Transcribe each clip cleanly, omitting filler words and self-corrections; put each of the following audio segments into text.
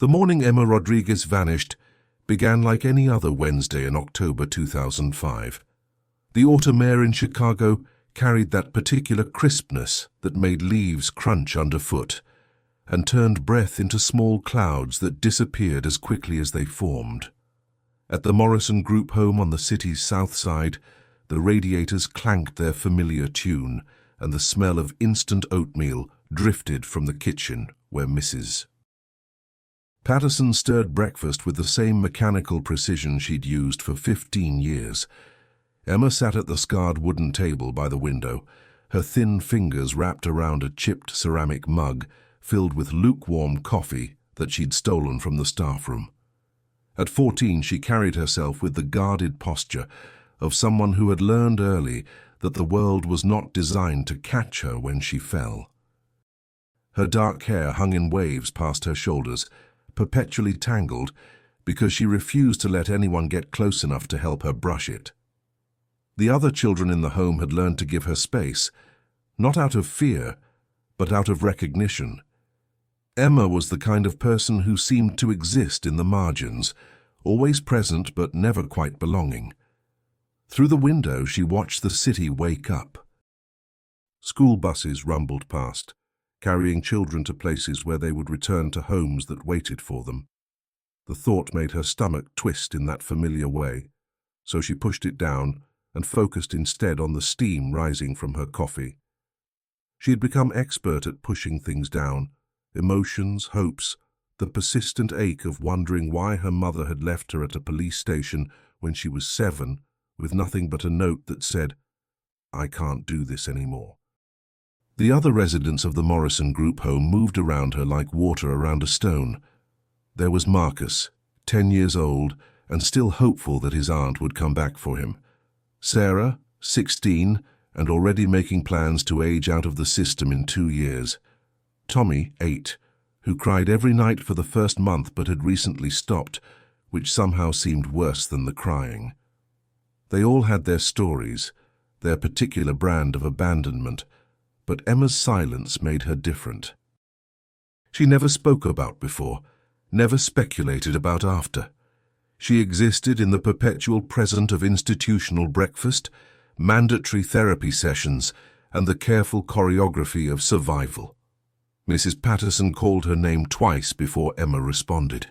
The morning Emma Rodriguez vanished began like any other Wednesday in October 2005. The autumn air in Chicago carried that particular crispness that made leaves crunch underfoot and turned breath into small clouds that disappeared as quickly as they formed. At the Morrison Group home on the city's south side, the radiators clanked their familiar tune, and the smell of instant oatmeal drifted from the kitchen where Mrs. Patterson stirred breakfast with the same mechanical precision she'd used for 15 years. Emma sat at the scarred wooden table by the window, her thin fingers wrapped around a chipped ceramic mug filled with lukewarm coffee that she'd stolen from the staff room. At 14, she carried herself with the guarded posture of someone who had learned early that the world was not designed to catch her when she fell. Her dark hair hung in waves past her shoulders, perpetually tangled because she refused to let anyone get close enough to help her brush it. The other children in the home had learned to give her space, not out of fear, but out of recognition. Emma was the kind of person who seemed to exist in the margins, always present but never quite belonging. Through the window, she watched the city wake up. School buses rumbled past, carrying children to places where they would return to homes that waited for them. The thought made her stomach twist in that familiar way, so she pushed it down and focused instead on the steam rising from her coffee. She had become expert at pushing things down, emotions, hopes, the persistent ache of wondering why her mother had left her at a police station when she was 7, with nothing but a note that said, "I can't do this anymore." The other residents of the Morrison Group home moved around her like water around a stone. There was Marcus, 10 years old, and still hopeful that his aunt would come back for him. Sarah, 16, and already making plans to age out of the system in 2 years. Tommy, 8, who cried every night for the first month but had recently stopped, which somehow seemed worse than the crying. They all had their stories, their particular brand of abandonment, but Emma's silence made her different. She never spoke about before, never speculated about after. She existed in the perpetual present of institutional breakfast, mandatory therapy sessions, and the careful choreography of survival. Mrs. Patterson called her name twice before Emma responded.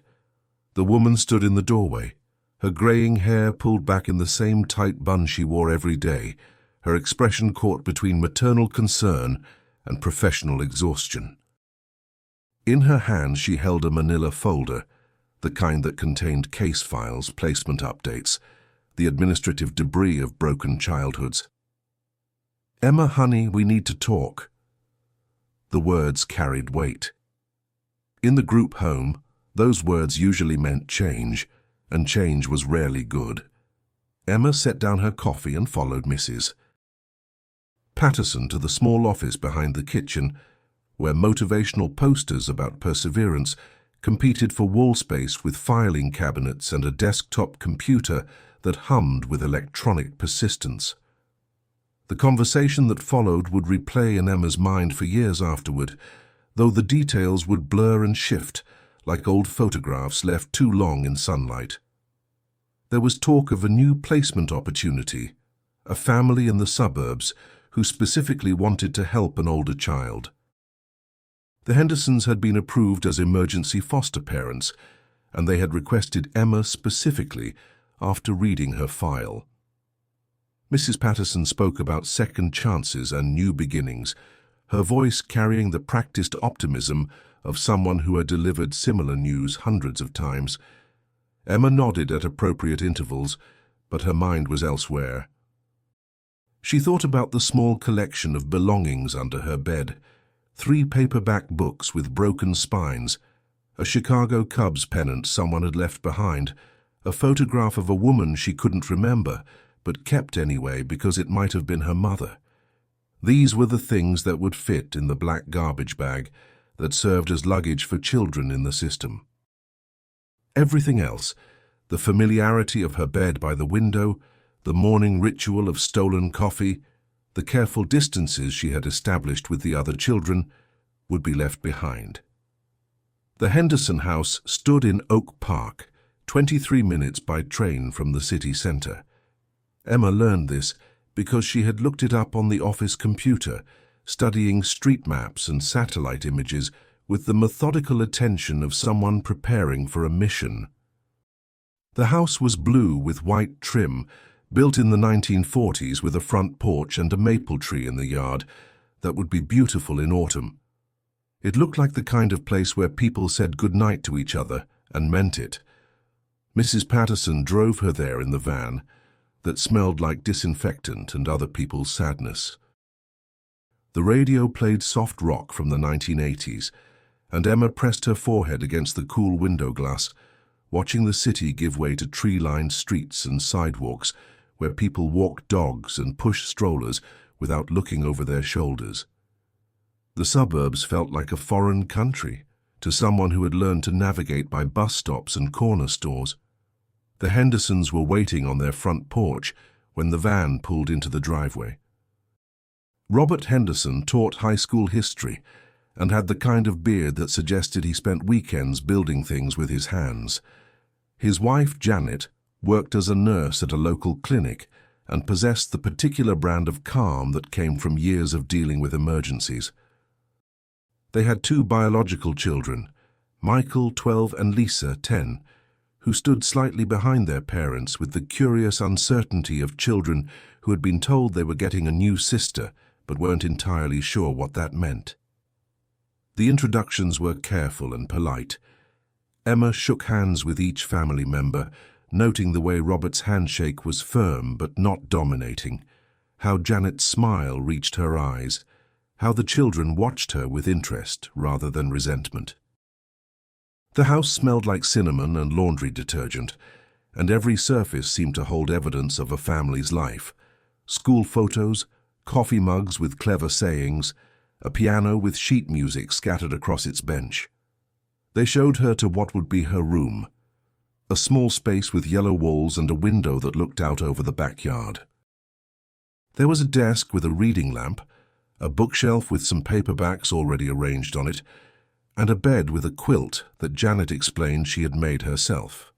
The woman stood in the doorway, her graying hair pulled back in the same tight bun she wore every day, her expression caught between maternal concern and professional exhaustion. In her hands she held a manila folder, the kind that contained case files, placement updates, the administrative debris of broken childhoods. "Emma, honey, we need to talk." The words carried weight. In the group home, those words usually meant change, and change was rarely good. Emma set down her coffee and followed Mrs. Patterson to the small office behind the kitchen, where motivational posters about perseverance competed for wall space with filing cabinets and a desktop computer that hummed with electronic persistence. The conversation that followed would replay in Emma's mind for years afterward, though the details would blur and shift like old photographs left too long in sunlight. There was talk of a new placement opportunity, a family in the suburbs who specifically wanted to help an older child. The Hendersons had been approved as emergency foster parents, and they had requested Emma specifically after reading her file. Mrs. Patterson spoke about second chances and new beginnings, her voice carrying the practiced optimism of someone who had delivered similar news hundreds of times. Emma nodded at appropriate intervals, but her mind was elsewhere. She thought about the small collection of belongings under her bed, 3 paperback books with broken spines, a Chicago Cubs pennant someone had left behind, a photograph of a woman she couldn't remember, but kept anyway because it might have been her mother. These were the things that would fit in the black garbage bag that served as luggage for children in the system. Everything else, the familiarity of her bed by the window, the morning ritual of stolen coffee, the careful distances she had established with the other children, would be left behind. The Henderson house stood in Oak Park, 23 minutes by train from the city centre. Emma learned this because she had looked it up on the office computer, studying street maps and satellite images with the methodical attention of someone preparing for a mission. The house was blue with white trim, built in the 1940s with a front porch and a maple tree in the yard that would be beautiful in autumn. It looked like the kind of place where people said goodnight to each other and meant it. Mrs. Patterson drove her there in the van that smelled like disinfectant and other people's sadness. The radio played soft rock from the 1980s, and Emma pressed her forehead against the cool window glass, watching the city give way to tree-lined streets and sidewalks where people walk dogs and push strollers without looking over their shoulders. The suburbs felt like a foreign country to someone who had learned to navigate by bus stops and corner stores. The Hendersons were waiting on their front porch when the van pulled into the driveway. Robert Henderson taught high school history and had the kind of beard that suggested he spent weekends building things with his hands. His wife, Janet, worked as a nurse at a local clinic and possessed the particular brand of calm that came from years of dealing with emergencies. They had 2 biological children, Michael, 12, and Lisa, 10, who stood slightly behind their parents with the curious uncertainty of children who had been told they were getting a new sister but weren't entirely sure what that meant. The introductions were careful and polite. Emma shook hands with each family member, noting the way Robert's handshake was firm but not dominating, how Janet's smile reached her eyes, how the children watched her with interest rather than resentment. The house smelled like cinnamon and laundry detergent, and every surface seemed to hold evidence of a family's life. School photos, coffee mugs with clever sayings, a piano with sheet music scattered across its bench. They showed her to what would be her room, a small space with yellow walls and a window that looked out over the backyard. There was a desk with a reading lamp, a bookshelf with some paperbacks already arranged on it, and a bed with a quilt that Janet explained she had made herself.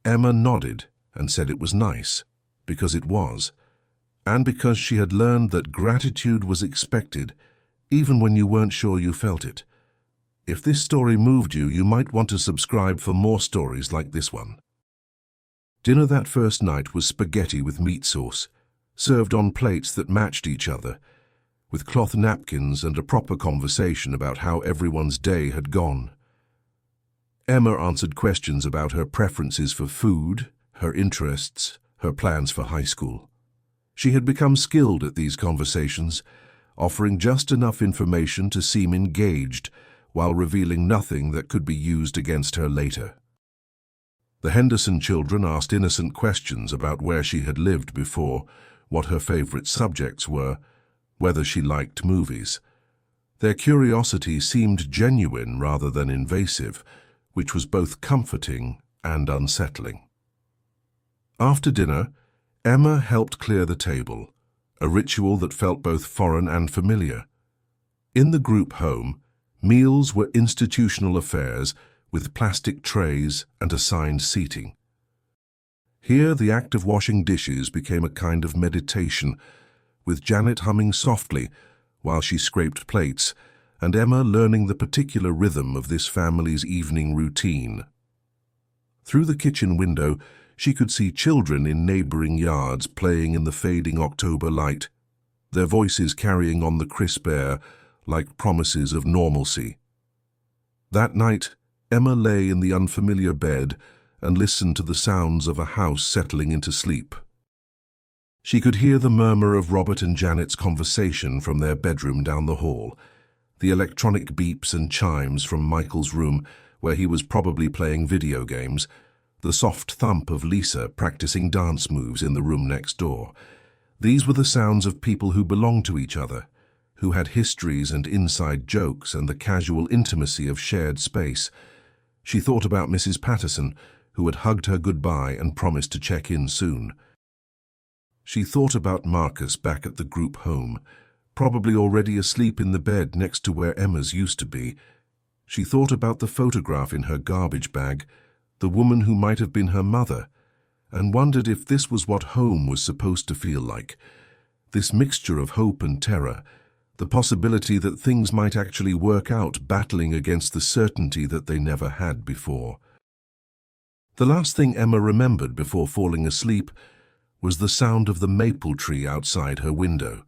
Emma nodded and said it was nice, because it was, and because she had learned that gratitude was expected even when you weren't sure you felt it. If this story moved you, you might want to subscribe for more stories like this one. Dinner that first night was spaghetti with meat sauce, served on plates that matched each other, with cloth napkins and a proper conversation about how everyone's day had gone. Emma answered questions about her preferences for food, her interests, her plans for high school. She had become skilled at these conversations, offering just enough information to seem engaged while revealing nothing that could be used against her later. The Henderson children asked innocent questions about where she had lived before, what her favorite subjects were, whether she liked movies. Their curiosity seemed genuine rather than invasive, which was both comforting and unsettling. After dinner, Emma helped clear the table, a ritual that felt both foreign and familiar. In the group home, meals were institutional affairs with plastic trays and assigned seating. Here, the act of washing dishes became a kind of meditation, with Janet humming softly while she scraped plates, and Emma learning the particular rhythm of this family's evening routine. Through the kitchen window, she could see children in neighboring yards playing in the fading October light, their voices carrying on the crisp air like promises of normalcy. That night, Emma lay in the unfamiliar bed and listened to the sounds of a house settling into sleep. She could hear the murmur of Robert and Janet's conversation from their bedroom down the hall, the electronic beeps and chimes from Michael's room, where he was probably playing video games, the soft thump of Lisa practicing dance moves in the room next door. These were the sounds of people who belonged to each other, who had histories and inside jokes and the casual intimacy of shared space. She thought about Mrs. Patterson, who had hugged her goodbye and promised to check in soon. She thought about Marcus back at the group home, probably already asleep in the bed next to where Emma's used to be. She thought about the photograph in her garbage bag, the woman who might have been her mother, and wondered if this was what home was supposed to feel like. This mixture of hope and terror, the possibility that things might actually work out, battling against the certainty that they never had before. The last thing Emma remembered before falling asleep was the sound of the maple tree outside her window,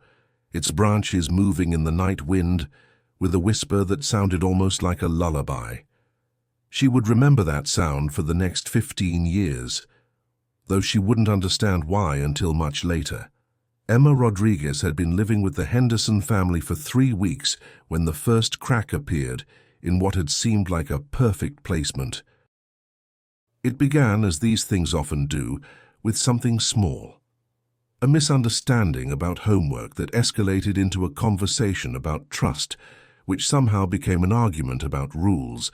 its branches moving in the night wind with a whisper that sounded almost like a lullaby. She would remember that sound for the next 15 years, though she wouldn't understand why until much later. Emma Rodriguez had been living with the Henderson family for 3 weeks when the first crack appeared in what had seemed like a perfect placement. It began, as these things often do, with something small. A misunderstanding about homework that escalated into a conversation about trust, which somehow became an argument about rules,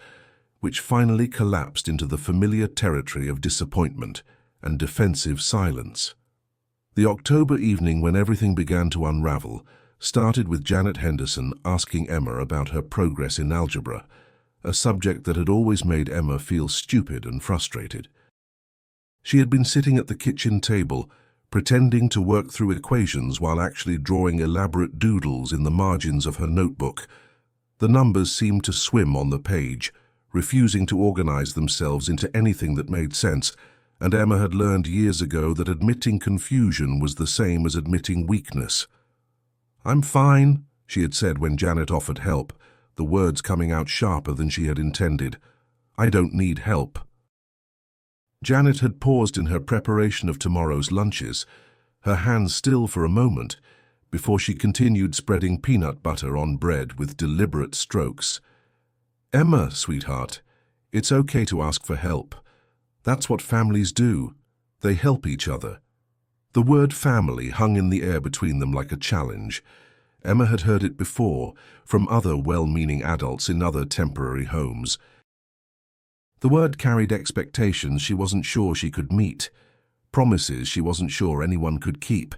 which finally collapsed into the familiar territory of disappointment and defensive silence. The October evening when everything began to unravel started with Janet Henderson asking Emma about her progress in algebra, a subject that had always made Emma feel stupid and frustrated. She had been sitting at the kitchen table, pretending to work through equations while actually drawing elaborate doodles in the margins of her notebook. The numbers seemed to swim on the page, refusing to organize themselves into anything that made sense, and Emma had learned years ago that admitting confusion was the same as admitting weakness. "I'm fine," she had said when Janet offered help, the words coming out sharper than she had intended. "I don't need help." Janet had paused in her preparation of tomorrow's lunches, her hands still for a moment, before she continued spreading peanut butter on bread with deliberate strokes. "Emma, sweetheart, it's okay to ask for help. That's what families do. They help each other." The word family hung in the air between them like a challenge. Emma had heard it before, from other well-meaning adults in other temporary homes. The word carried expectations she wasn't sure she could meet, promises she wasn't sure anyone could keep.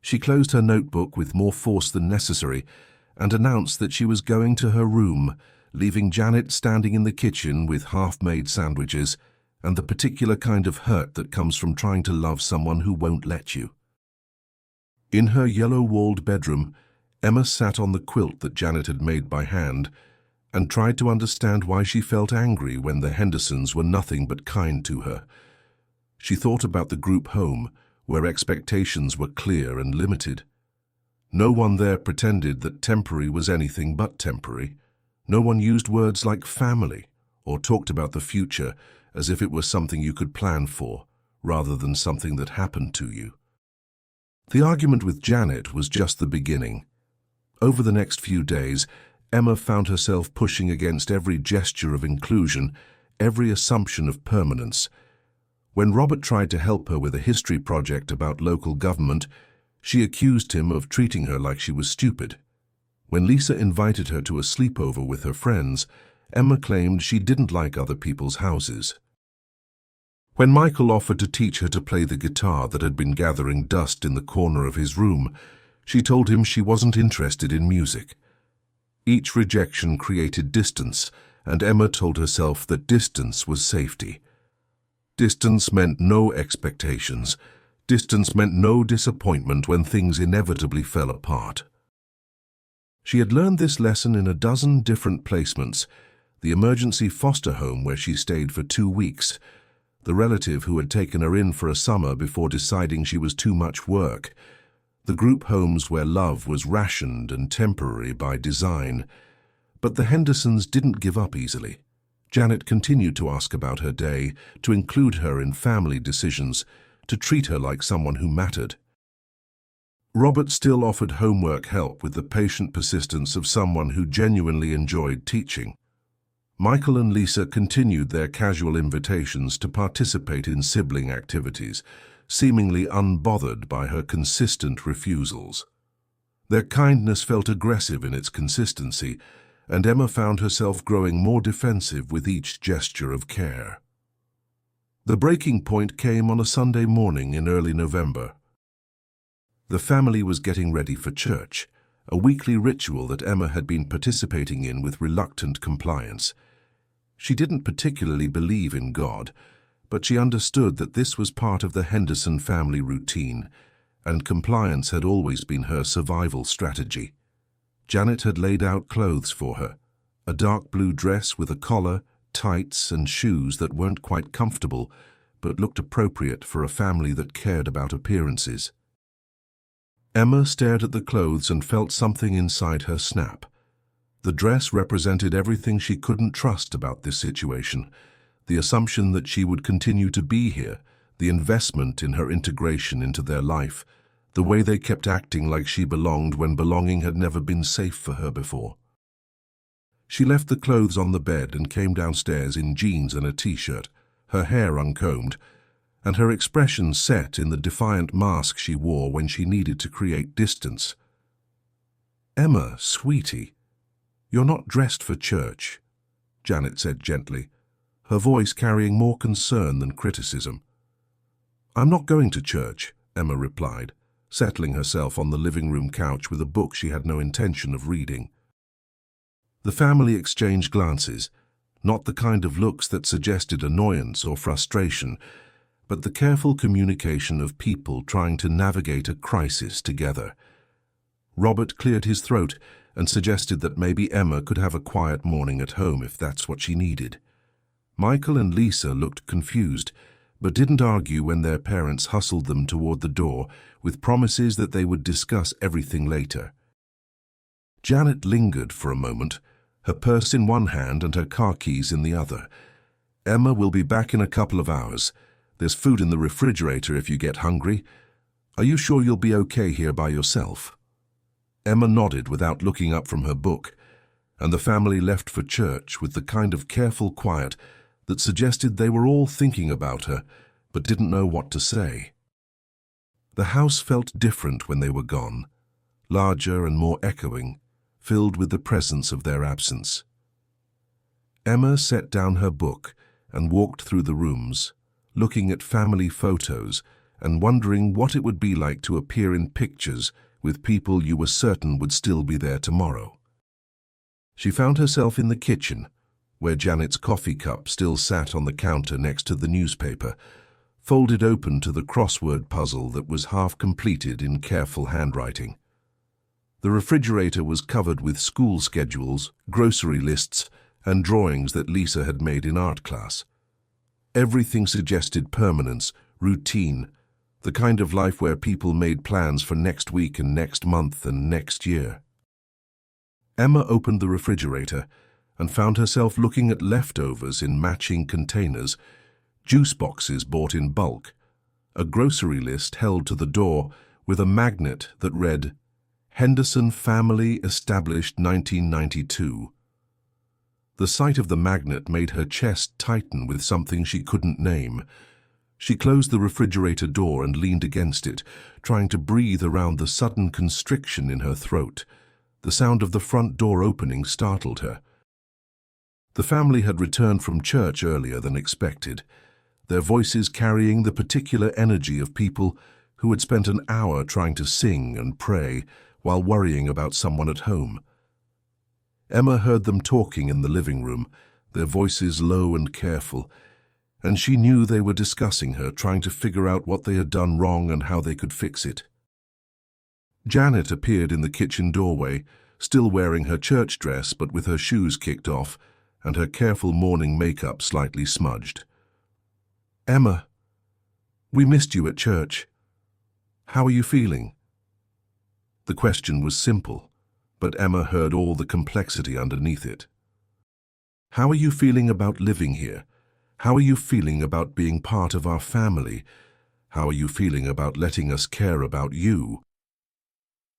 She closed her notebook with more force than necessary and announced that she was going to her room, leaving Janet standing in the kitchen with half-made sandwiches and the particular kind of hurt that comes from trying to love someone who won't let you. In her yellow-walled bedroom, Emma sat on the quilt that Janet had made by hand and tried to understand why she felt angry when the Hendersons were nothing but kind to her. She thought about the group home, where expectations were clear and limited. No one there pretended that temporary was anything but temporary. No one used words like family or talked about the future as if it was something you could plan for, rather than something that happened to you. The argument with Janet was just the beginning. Over the next few days, Emma found herself pushing against every gesture of inclusion, every assumption of permanence. When Robert tried to help her with a history project about local government, she accused him of treating her like she was stupid. When Lisa invited her to a sleepover with her friends, Emma claimed she didn't like other people's houses. When Michael offered to teach her to play the guitar that had been gathering dust in the corner of his room, she told him she wasn't interested in music. Each rejection created distance, and Emma told herself that distance was safety. Distance meant no expectations. Distance meant no disappointment when things inevitably fell apart. She had learned this lesson in a dozen different placements: the emergency foster home where she stayed for 2 weeks, the relative who had taken her in for a summer before deciding she was too much work, the group homes where love was rationed and temporary by design. But the Hendersons didn't give up easily. Janet continued to ask about her day, to include her in family decisions, to treat her like someone who mattered. Robert still offered homework help with the patient persistence of someone who genuinely enjoyed teaching. Michael and Lisa continued their casual invitations to participate in sibling activities, seemingly unbothered by her consistent refusals. Their kindness felt aggressive in its consistency, and Emma found herself growing more defensive with each gesture of care. The breaking point came on a Sunday morning in early November. The family was getting ready for church, a weekly ritual that Emma had been participating in with reluctant compliance. She didn't particularly believe in God, but she understood that this was part of the Henderson family routine, and compliance had always been her survival strategy. Janet had laid out clothes for her, a dark blue dress with a collar, tights, and shoes that weren't quite comfortable, but looked appropriate for a family that cared about appearances. Emma stared at the clothes and felt something inside her snap. The dress represented everything she couldn't trust about this situation: the assumption that she would continue to be here, the investment in her integration into their life, the way they kept acting like she belonged when belonging had never been safe for her before. She left the clothes on the bed and came downstairs in jeans and a t-shirt, her hair uncombed, and her expression set in the defiant mask she wore when she needed to create distance. "Emma, sweetie, you're not dressed for church," Janet said gently, her voice carrying more concern than criticism. "I'm not going to church," Emma replied, settling herself on the living room couch with a book she had no intention of reading. The family exchanged glances, not the kind of looks that suggested annoyance or frustration, but the careful communication of people trying to navigate a crisis together. Robert cleared his throat and suggested that maybe Emma could have a quiet morning at home if that's what she needed. Michael and Lisa looked confused, but didn't argue when their parents hustled them toward the door with promises that they would discuss everything later. Janet lingered for a moment, her purse in one hand and her car keys in the other. "Emma will be back in a couple of hours. There's food in the refrigerator if you get hungry. Are you sure you'll be okay here by yourself?" Emma nodded without looking up from her book, and the family left for church with the kind of careful quiet that suggested they were all thinking about her but didn't know what to say. The house felt different when they were gone, larger and more echoing, filled with the presence of their absence. Emma set down her book and walked through the rooms, looking at family photos and wondering what it would be like to appear in pictures with people you were certain would still be there tomorrow. She found herself in the kitchen, where Janet's coffee cup still sat on the counter next to the newspaper, folded open to the crossword puzzle that was half completed in careful handwriting. The refrigerator was covered with school schedules, grocery lists, and drawings that Lisa had made in art class. Everything suggested permanence, routine, the kind of life where people made plans for next week and next month and next year. Emma opened the refrigerator and found herself looking at leftovers in matching containers, juice boxes bought in bulk, a grocery list held to the door with a magnet that read, "Henderson Family Established 1992. The sight of the magnet made her chest tighten with something she couldn't name. She closed the refrigerator door and leaned against it, trying to breathe around the sudden constriction in her throat. The sound of the front door opening startled her. The family had returned from church earlier than expected, their voices carrying the particular energy of people who had spent an hour trying to sing and pray while worrying about someone at home. Emma heard them talking in the living room, their voices low and careful, and she knew they were discussing her, trying to figure out what they had done wrong and how they could fix it. Janet appeared in the kitchen doorway, still wearing her church dress but with her shoes kicked off and her careful morning makeup slightly smudged. "Emma, we missed you at church. How are you feeling?" The question was simple, but Emma heard all the complexity underneath it. "How are you feeling about living here? How are you feeling about being part of our family? How are you feeling about letting us care about you?"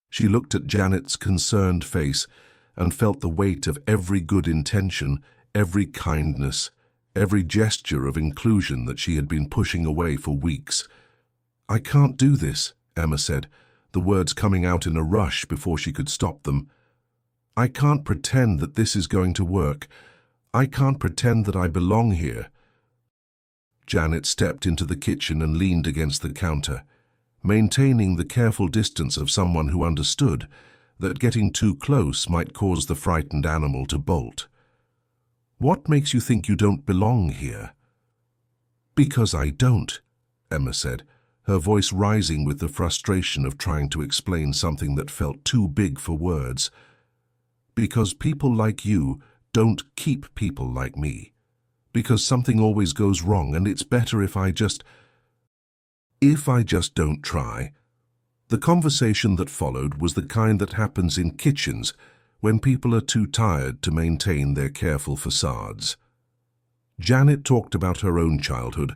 She looked at Janet's concerned face and felt the weight of every good intention, every kindness, every gesture of inclusion that she had been pushing away for weeks. "I can't do this," Emma said, the words coming out in a rush before she could stop them. "I can't pretend that this is going to work. I can't pretend that I belong here." Janet stepped into the kitchen and leaned against the counter, maintaining the careful distance of someone who understood, that getting too close might cause the frightened animal to bolt. "What makes you think you don't belong here?" "Because I don't," Emma said, her voice rising with the frustration of trying to explain something that felt too big for words. "Because people like you don't keep people like me. Because something always goes wrong and it's better if I just don't try." The conversation that followed was the kind that happens in kitchens when people are too tired to maintain their careful facades. Janet talked about her own childhood,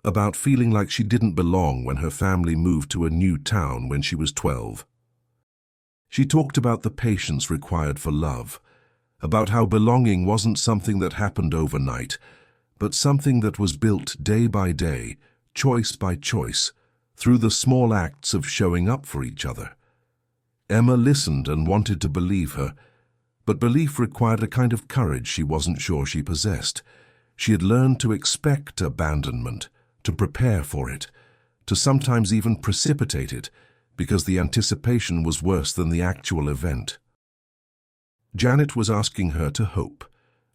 about feeling like she didn't belong when her family moved to a new town when she was 12. She talked about the patience required for love, about how belonging wasn't something that happened overnight, but something that was built day by day, choice by choice, through the small acts of showing up for each other. Emma listened and wanted to believe her, but belief required a kind of courage she wasn't sure she possessed. She had learned to expect abandonment, to prepare for it, to sometimes even precipitate it, because the anticipation was worse than the actual event. Janet was asking her to hope,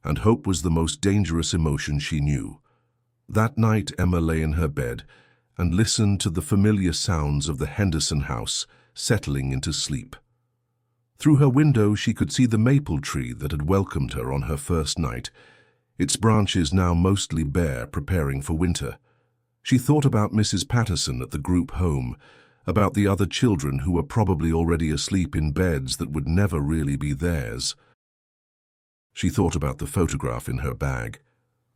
and hope was the most dangerous emotion she knew. That night Emma lay in her bed and listened to the familiar sounds of the Henderson house settling into sleep. Through her window she could see the maple tree that had welcomed her on her first night, its branches now mostly bare, preparing for winter. She thought about Mrs. Patterson at the group home, about the other children who were probably already asleep in beds that would never really be theirs. She thought about the photograph in her bag,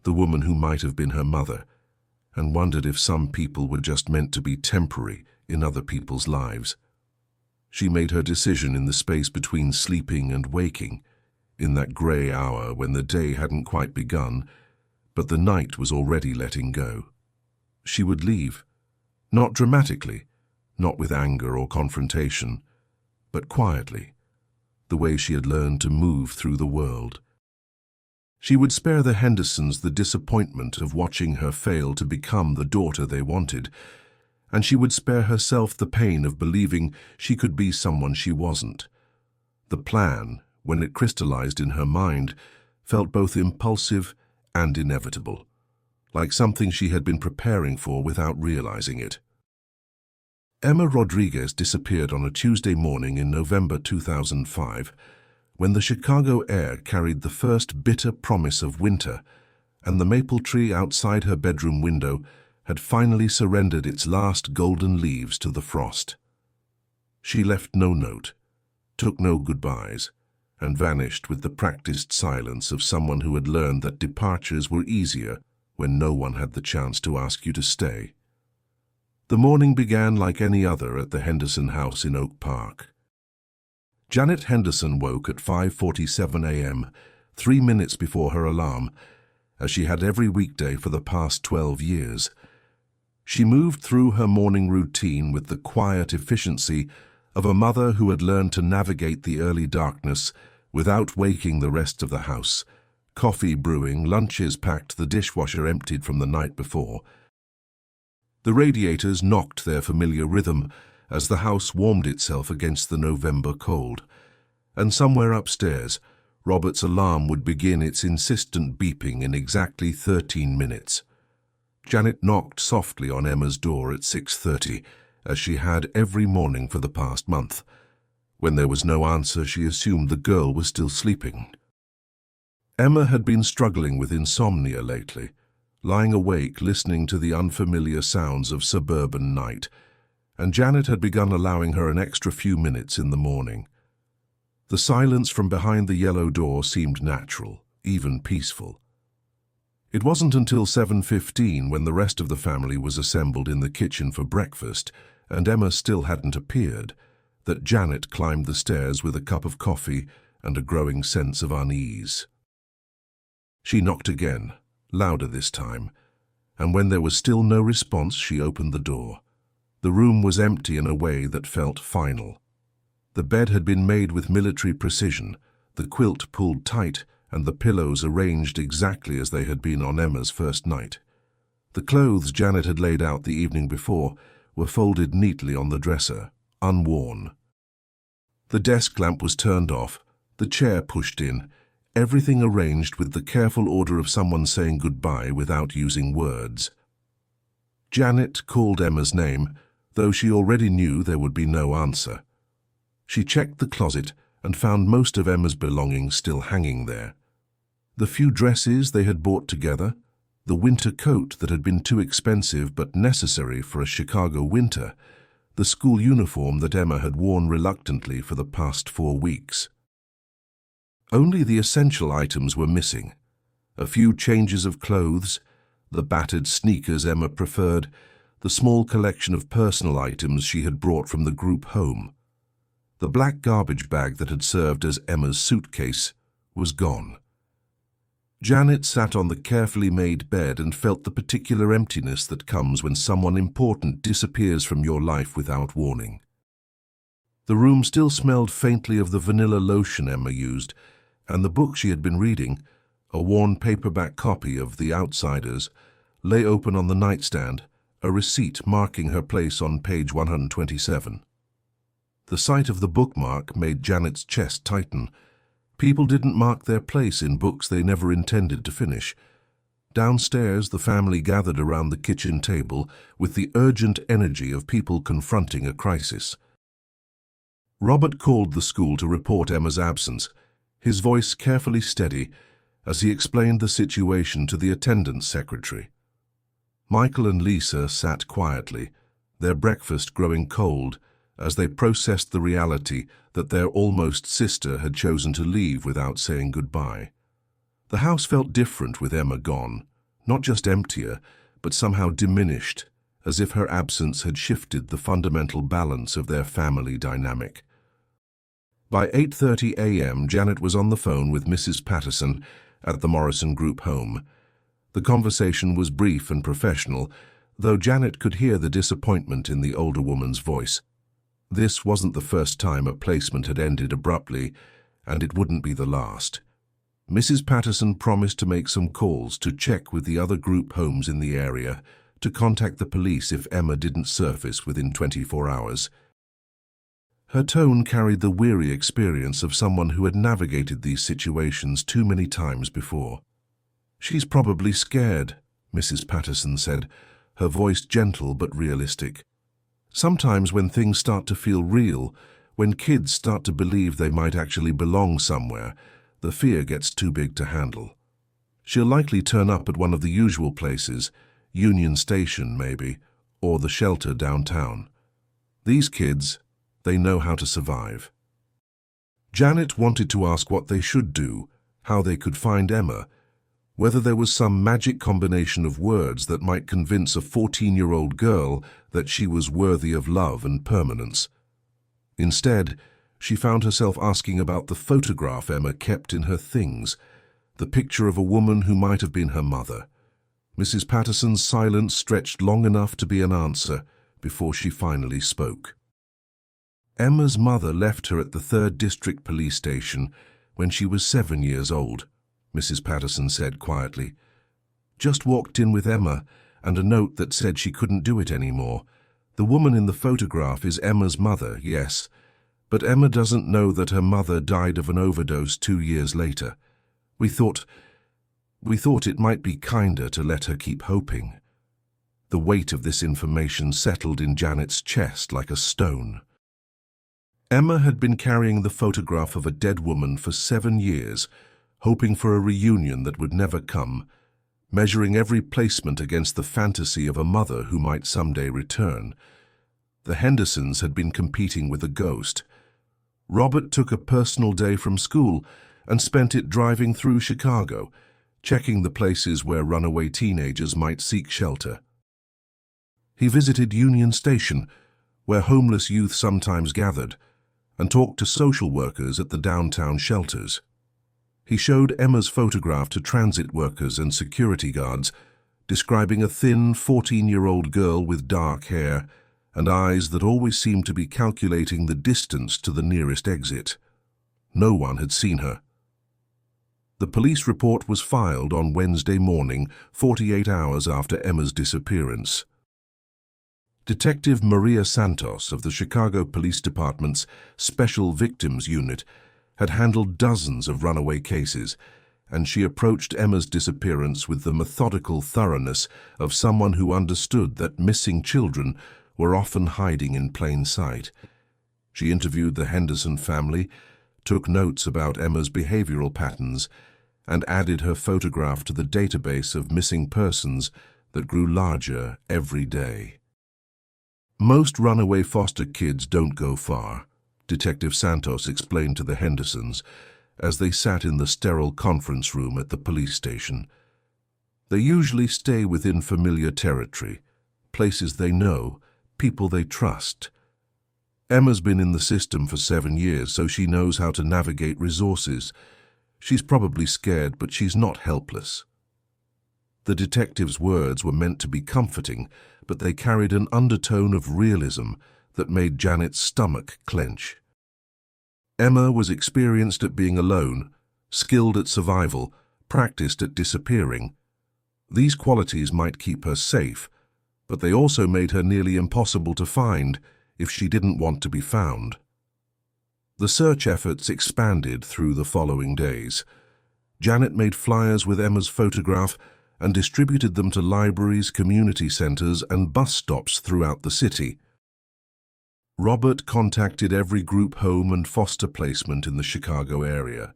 the woman who might have been her mother, and wondered if some people were just meant to be temporary in other people's lives. She made her decision in the space between sleeping and waking, in that grey hour when the day hadn't quite begun, but the night was already letting go. She would leave, not dramatically, not with anger or confrontation, but quietly, the way she had learned to move through the world. She would spare the Hendersons the disappointment of watching her fail to become the daughter they wanted, and she would spare herself the pain of believing she could be someone she wasn't. The plan, when it crystallized in her mind, felt both impulsive and inevitable, like something she had been preparing for without realizing it. Emma Rodriguez disappeared on a Tuesday morning in November 2005, when the Chicago air carried the first bitter promise of winter, and the maple tree outside her bedroom window had finally surrendered its last golden leaves to the frost. She left no note, took no goodbyes, and vanished with the practiced silence of someone who had learned that departures were easier when no one had the chance to ask you to stay. The morning began like any other at the Henderson house in Oak Park. Janet Henderson woke at 5:47 a.m., 3 minutes before her alarm, as she had every weekday for the past 12 years. She moved through her morning routine with the quiet efficiency of a mother who had learned to navigate the early darkness without waking the rest of the house. Coffee brewing, lunches packed, the dishwasher emptied from the night before. The radiators knocked their familiar rhythm as the house warmed itself against the November cold. And somewhere upstairs, Robert's alarm would begin its insistent beeping in exactly 13 minutes. Janet knocked softly on Emma's door at 6:30, as she had every morning for the past month. When there was no answer, she assumed the girl was still sleeping. Emma had been struggling with insomnia lately, lying awake listening to the unfamiliar sounds of suburban night, and Janet had begun allowing her an extra few minutes in the morning. The silence from behind the yellow door seemed natural, even peaceful. It wasn't until 7:15, when the rest of the family was assembled in the kitchen for breakfast and Emma still hadn't appeared, that Janet climbed the stairs with a cup of coffee and a growing sense of unease. She knocked again, louder this time, and when there was still no response, she opened the door. The room was empty in a way that felt final. The bed had been made with military precision, the quilt pulled tight, and the pillows arranged exactly as they had been on Emma's first night. The clothes Janet had laid out the evening before were folded neatly on the dresser, unworn. The desk lamp was turned off, the chair pushed in, everything arranged with the careful order of someone saying goodbye without using words. Janet called Emma's name, though she already knew there would be no answer. She checked the closet and found most of Emma's belongings still hanging there. The few dresses they had bought together, the winter coat that had been too expensive but necessary for a Chicago winter, the school uniform that Emma had worn reluctantly for the past 4 weeks. Only the essential items were missing. A few changes of clothes, the battered sneakers Emma preferred, the small collection of personal items she had brought from the group home. The black garbage bag that had served as Emma's suitcase was gone. Janet sat on the carefully made bed and felt the particular emptiness that comes when someone important disappears from your life without warning. The room still smelled faintly of the vanilla lotion Emma used, and the book she had been reading, a worn paperback copy of The Outsiders, lay open on the nightstand, a receipt marking her place on page 127. The sight of the bookmark made Janet's chest tighten. People didn't mark their place in books they never intended to finish. Downstairs, the family gathered around the kitchen table with the urgent energy of people confronting a crisis. Robert called the school to report Emma's absence, his voice carefully steady as he explained the situation to the attendance secretary. Michael and Lisa sat quietly, their breakfast growing cold, as they processed the reality that their almost sister had chosen to leave without saying goodbye. The house felt different with Emma gone, not just emptier, but somehow diminished, as if her absence had shifted the fundamental balance of their family dynamic. By 8:30 a.m., Janet was on the phone with Mrs. Patterson at the Morrison Group home. The conversation was brief and professional, though Janet could hear the disappointment in the older woman's voice. This wasn't the first time a placement had ended abruptly, and it wouldn't be the last. Mrs. Patterson promised to make some calls to check with the other group homes in the area, to contact the police if Emma didn't surface within 24 hours. Her tone carried the weary experience of someone who had navigated these situations too many times before. "She's probably scared," Mrs. Patterson said, her voice gentle but realistic. "Sometimes when things start to feel real, when kids start to believe they might actually belong somewhere, the fear gets too big to handle. She'll likely turn up at one of the usual places, Union Station maybe, or the shelter downtown. These kids, they know how to survive." Janet wanted to ask what they should do, how they could find Emma, whether there was some magic combination of words that might convince a 14-year-old girl that she was worthy of love and permanence. Instead, she found herself asking about the photograph Emma kept in her things, the picture of a woman who might have been her mother. Mrs. Patterson's silence stretched long enough to be an answer before she finally spoke. Emma's mother left her at the 3rd District Police Station when she was 7 years old, Mrs. Patterson said quietly. "Just walked in with Emma and a note that said she couldn't do it anymore. The woman in the photograph is Emma's mother, yes, but Emma doesn't know that her mother died of an overdose 2 years later. We thought it might be kinder to let her keep hoping." The weight of this information settled in Janet's chest like a stone. Emma had been carrying the photograph of a dead woman for 7 years, hoping for a reunion that would never come, measuring every placement against the fantasy of a mother who might someday return. The Hendersons had been competing with a ghost. Robert took a personal day from school and spent it driving through Chicago, checking the places where runaway teenagers might seek shelter. He visited Union Station, where homeless youth sometimes gathered, and talked to social workers at the downtown shelters. He showed Emma's photograph to transit workers and security guards, describing a thin 14-year-old girl with dark hair and eyes that always seemed to be calculating the distance to the nearest exit. No one had seen her. The police report was filed on Wednesday morning, 48 hours after Emma's disappearance. Detective Maria Santos of the Chicago Police Department's Special Victims Unit had handled dozens of runaway cases, and she approached Emma's disappearance with the methodical thoroughness of someone who understood that missing children were often hiding in plain sight. She interviewed the Henderson family, took notes about Emma's behavioral patterns, and added her photograph to the database of missing persons that grew larger every day. Most runaway foster kids don't go far, Detective Santos explained to the Hendersons as they sat in the sterile conference room at the police station. They usually stay within familiar territory, places they know, people they trust. Emma's been in the system for 7 years, so she knows how to navigate resources. She's probably scared, but she's not helpless. The detective's words were meant to be comforting, but they carried an undertone of realism that made Janet's stomach clench. Emma was experienced at being alone, skilled at survival, practiced at disappearing. These qualities might keep her safe, but they also made her nearly impossible to find if she didn't want to be found. The search efforts expanded through the following days. Janet made flyers with Emma's photograph and distributed them to libraries, community centers, and bus stops throughout the city. Robert contacted every group home and foster placement in the Chicago area,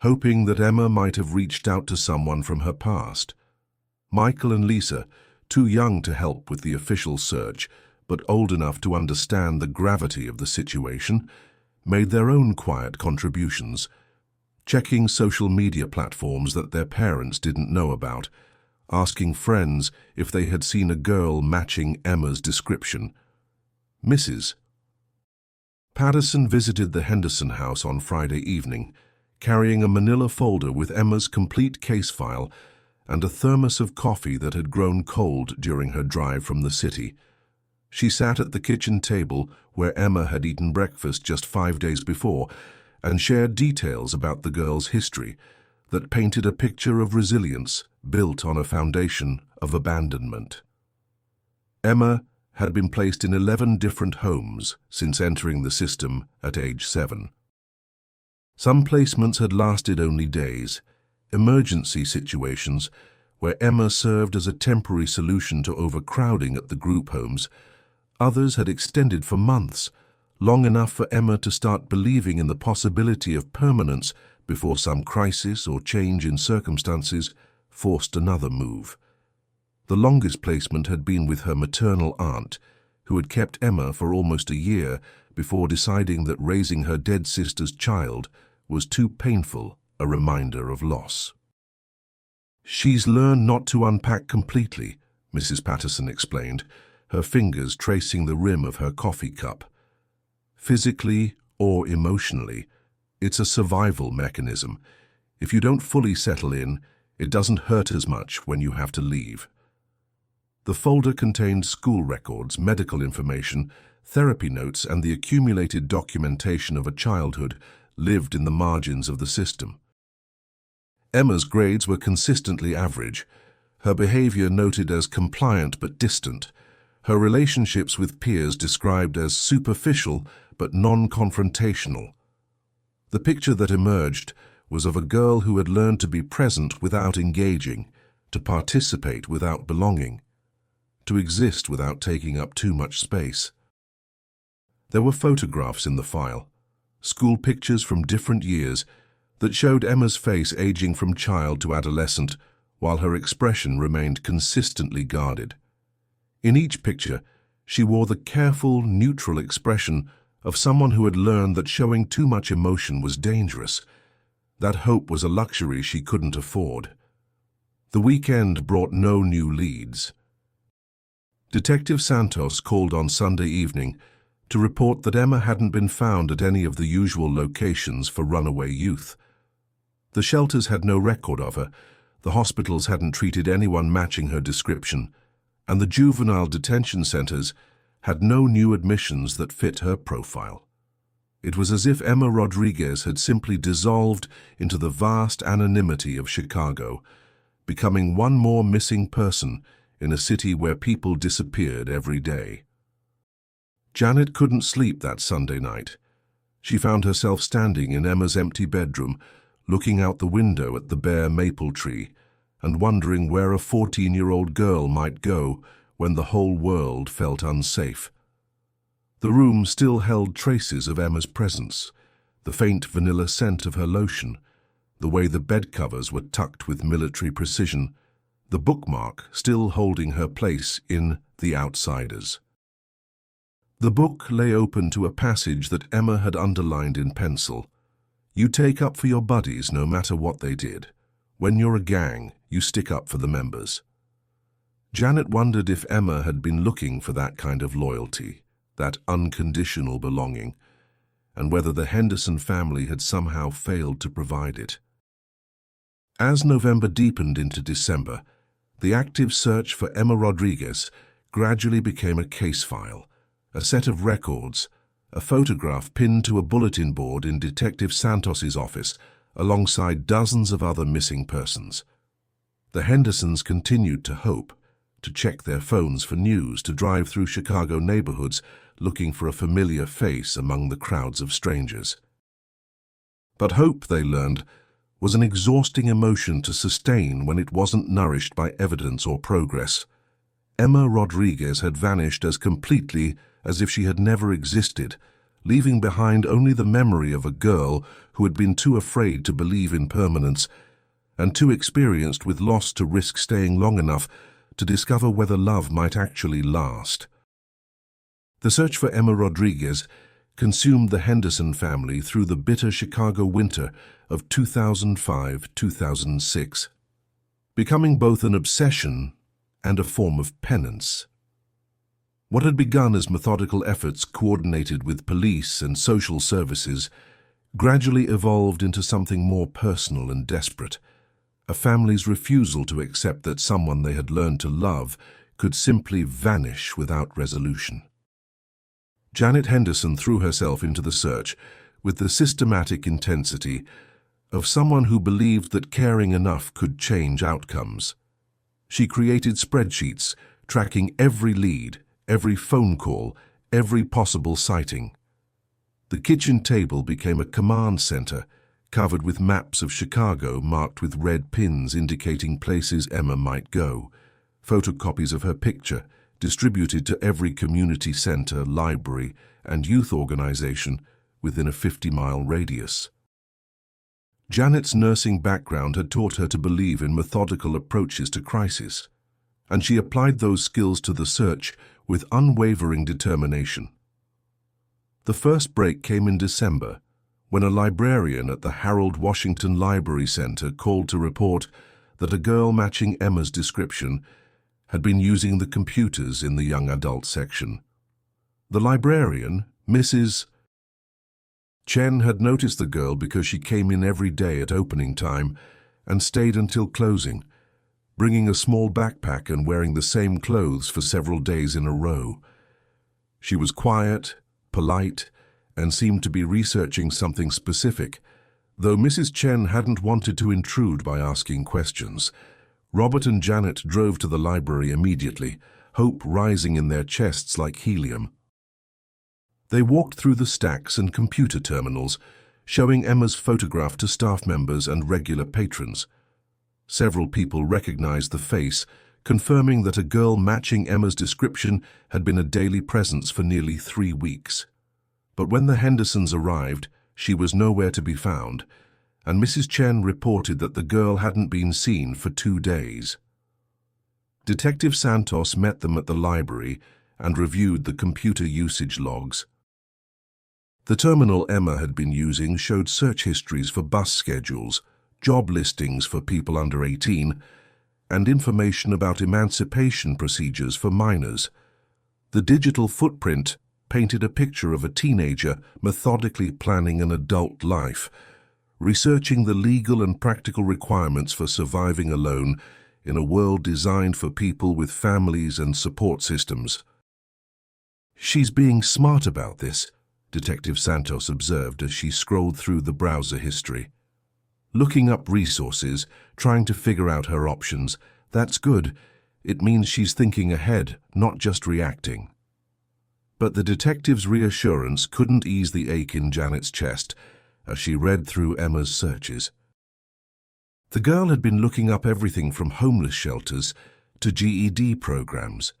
hoping that Emma might have reached out to someone from her past. Michael and Lisa, too young to help with the official search, but old enough to understand the gravity of the situation, made their own quiet contributions, checking social media platforms that their parents didn't know about, asking friends if they had seen a girl matching Emma's description. Mrs. Patterson visited the Henderson house on Friday evening, carrying a manila folder with Emma's complete case file and a thermos of coffee that had grown cold during her drive from the city. She sat at the kitchen table where Emma had eaten breakfast just 5 days before and shared details about the girl's history that painted a picture of resilience built on a foundation of abandonment. Emma had been placed in 11 different homes since entering the system at age 7. Some placements had lasted only days, emergency situations where Emma served as a temporary solution to overcrowding at the group homes. Others had extended for months, long enough for Emma to start believing in the possibility of permanence before some crisis or change in circumstances forced another move. The longest placement had been with her maternal aunt, who had kept Emma for almost a year before deciding that raising her dead sister's child was too painful a reminder of loss. "She's learned not to unpack completely," Mrs. Patterson explained, her fingers tracing the rim of her coffee cup. "Physically or emotionally, it's a survival mechanism. If you don't fully settle in, it doesn't hurt as much when you have to leave." The folder contained school records, medical information, therapy notes, and the accumulated documentation of a childhood lived in the margins of the system. Emma's grades were consistently average, her behavior noted as compliant but distant, her relationships with peers described as superficial but non-confrontational. The picture that emerged was of a girl who had learned to be present without engaging, to participate without belonging, to exist without taking up too much space. There were photographs in the file, school pictures from different years that showed Emma's face aging from child to adolescent, while her expression remained consistently guarded. In each picture, she wore the careful, neutral expression of someone who had learned that showing too much emotion was dangerous. That hope was a luxury she couldn't afford. The weekend brought no new leads. Detective Santos called on Sunday evening to report that Emma hadn't been found at any of the usual locations for runaway youth. The shelters had no record of her, the hospitals hadn't treated anyone matching her description, and the juvenile detention centers had no new admissions that fit her profile. It was as if Emma Rodriguez had simply dissolved into the vast anonymity of Chicago, becoming one more missing person in a city where people disappeared every day. Janet couldn't sleep that Sunday night. She found herself standing in Emma's empty bedroom, looking out the window at the bare maple tree and wondering where a 14-year-old girl might go when the whole world felt unsafe. The room still held traces of Emma's presence, the faint vanilla scent of her lotion, the way the bed covers were tucked with military precision, the bookmark still holding her place in The Outsiders. The book lay open to a passage that Emma had underlined in pencil. You take up for your buddies no matter what they did. When you're a gang, you stick up for the members. Janet wondered if Emma had been looking for that kind of loyalty, that unconditional belonging, and whether the Henderson family had somehow failed to provide it. As November deepened into December, the active search for Emma Rodriguez gradually became a case file, a set of records, a photograph pinned to a bulletin board in Detective Santos's office alongside dozens of other missing persons. The Hendersons continued to hope, to check their phones for news, to drive through Chicago neighborhoods looking for a familiar face among the crowds of strangers. But hope, they learned, was an exhausting emotion to sustain when it wasn't nourished by evidence or progress. Emma Rodriguez had vanished as completely as if she had never existed, leaving behind only the memory of a girl who had been too afraid to believe in permanence and too experienced with loss to risk staying long enough to discover whether love might actually last. The search for Emma Rodriguez consumed the Henderson family through the bitter Chicago winter of 2005-2006, becoming both an obsession and a form of penance. What had begun as methodical efforts coordinated with police and social services gradually evolved into something more personal and desperate, a family's refusal to accept that someone they had learned to love could simply vanish without resolution. Janet Henderson threw herself into the search with the systematic intensity of someone who believed that caring enough could change outcomes. She created spreadsheets tracking every lead, every phone call, every possible sighting. The kitchen table became a command center covered with maps of Chicago marked with red pins indicating places Emma might go, photocopies of her picture distributed to every community center, library, and youth organization within a 50-mile radius. Janet's nursing background had taught her to believe in methodical approaches to crisis, and she applied those skills to the search with unwavering determination. The first break came in December, when a librarian at the Harold Washington Library Center called to report that a girl matching Emma's description had been using the computers in the young adult section. The librarian, Mrs. Chen, had noticed the girl because she came in every day at opening time and stayed until closing, bringing a small backpack and wearing the same clothes for several days in a row. She was quiet, polite, and seemed to be researching something specific, though Mrs. Chen hadn't wanted to intrude by asking questions. Robert and Janet drove to the library immediately, hope rising in their chests like helium. They walked through the stacks and computer terminals, showing Emma's photograph to staff members and regular patrons. Several people recognized the face, confirming that a girl matching Emma's description had been a daily presence for nearly 3 weeks. But when the Hendersons arrived, she was nowhere to be found, and Mrs. Chen reported that the girl hadn't been seen for 2 days. Detective Santos met them at the library and reviewed the computer usage logs. The terminal Emma had been using showed search histories for bus schedules, job listings for people under 18, and information about emancipation procedures for minors. The digital footprint painted a picture of a teenager methodically planning an adult life, researching the legal and practical requirements for surviving alone in a world designed for people with families and support systems. "She's being smart about this," Detective Santos observed as she scrolled through the browser history. "Looking up resources, trying to figure out her options. That's good. It means she's thinking ahead, not just reacting." But the detective's reassurance couldn't ease the ache in Janet's chest as she read through Emma's searches. The girl had been looking up everything from homeless shelters to GED programs,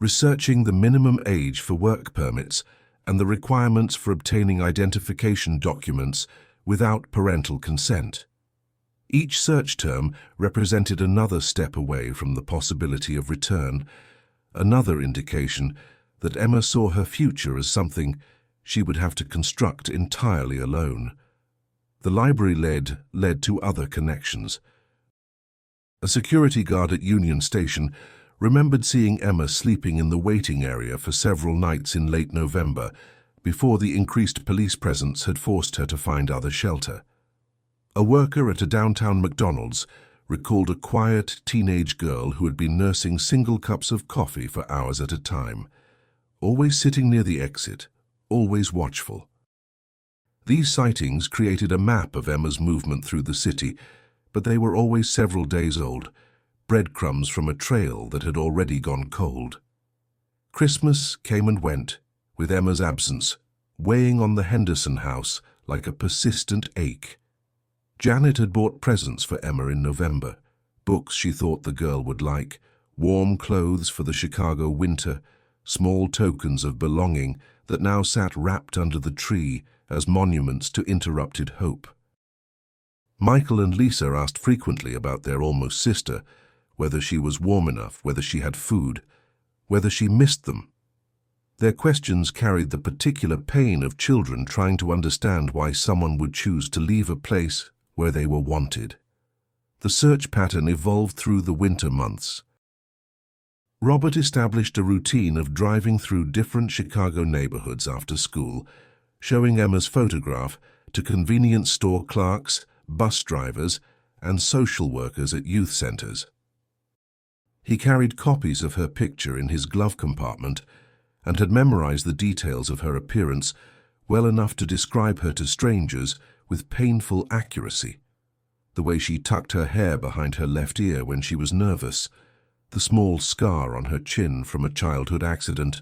researching the minimum age for work permits and the requirements for obtaining identification documents without parental consent. Each search term represented another step away from the possibility of return, another indication that Emma saw her future as something she would have to construct entirely alone. The library led to other connections. A security guard at Union Station remembered seeing Emma sleeping in the waiting area for several nights in late November before the increased police presence had forced her to find other shelter. A worker at a downtown McDonald's recalled a quiet teenage girl who had been nursing single cups of coffee for hours at a time, always sitting near the exit, always watchful. These sightings created a map of Emma's movement through the city, but they were always several days old, breadcrumbs from a trail that had already gone cold. Christmas came and went, with Emma's absence, weighing on the Henderson house like a persistent ache. Janet had bought presents for Emma in November, books she thought the girl would like, warm clothes for the Chicago winter, small tokens of belonging that now sat wrapped under the tree as monuments to interrupted hope. Michael and Lisa asked frequently about their almost sister, whether she was warm enough, whether she had food, whether she missed them. Their questions carried the particular pain of children trying to understand why someone would choose to leave a place where they were wanted. The search pattern evolved through the winter months. Robert established a routine of driving through different Chicago neighborhoods after school, showing Emma's photograph to convenience store clerks, bus drivers, and social workers at youth centers. He carried copies of her picture in his glove compartment and had memorized the details of her appearance well enough to describe her to strangers with painful accuracy. The way she tucked her hair behind her left ear when she was nervous, the small scar on her chin from a childhood accident,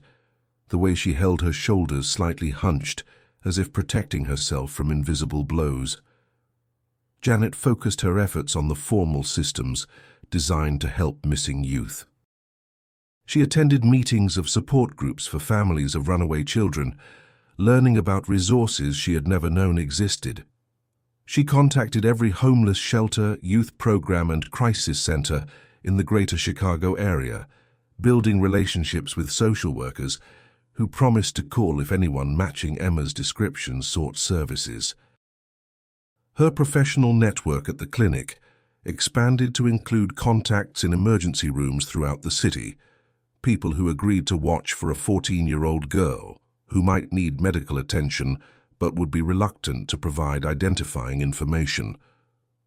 the way she held her shoulders slightly hunched as if protecting herself from invisible blows. Janet focused her efforts on the formal systems designed to help missing youth. She attended meetings of support groups for families of runaway children, learning about resources she had never known existed. She contacted every homeless shelter, youth program, and crisis center in the greater Chicago area, building relationships with social workers who promised to call if anyone matching Emma's description sought services. Her professional network at the clinic expanded to include contacts in emergency rooms throughout the city, people who agreed to watch for a 14-year-old girl who might need medical attention but would be reluctant to provide identifying information.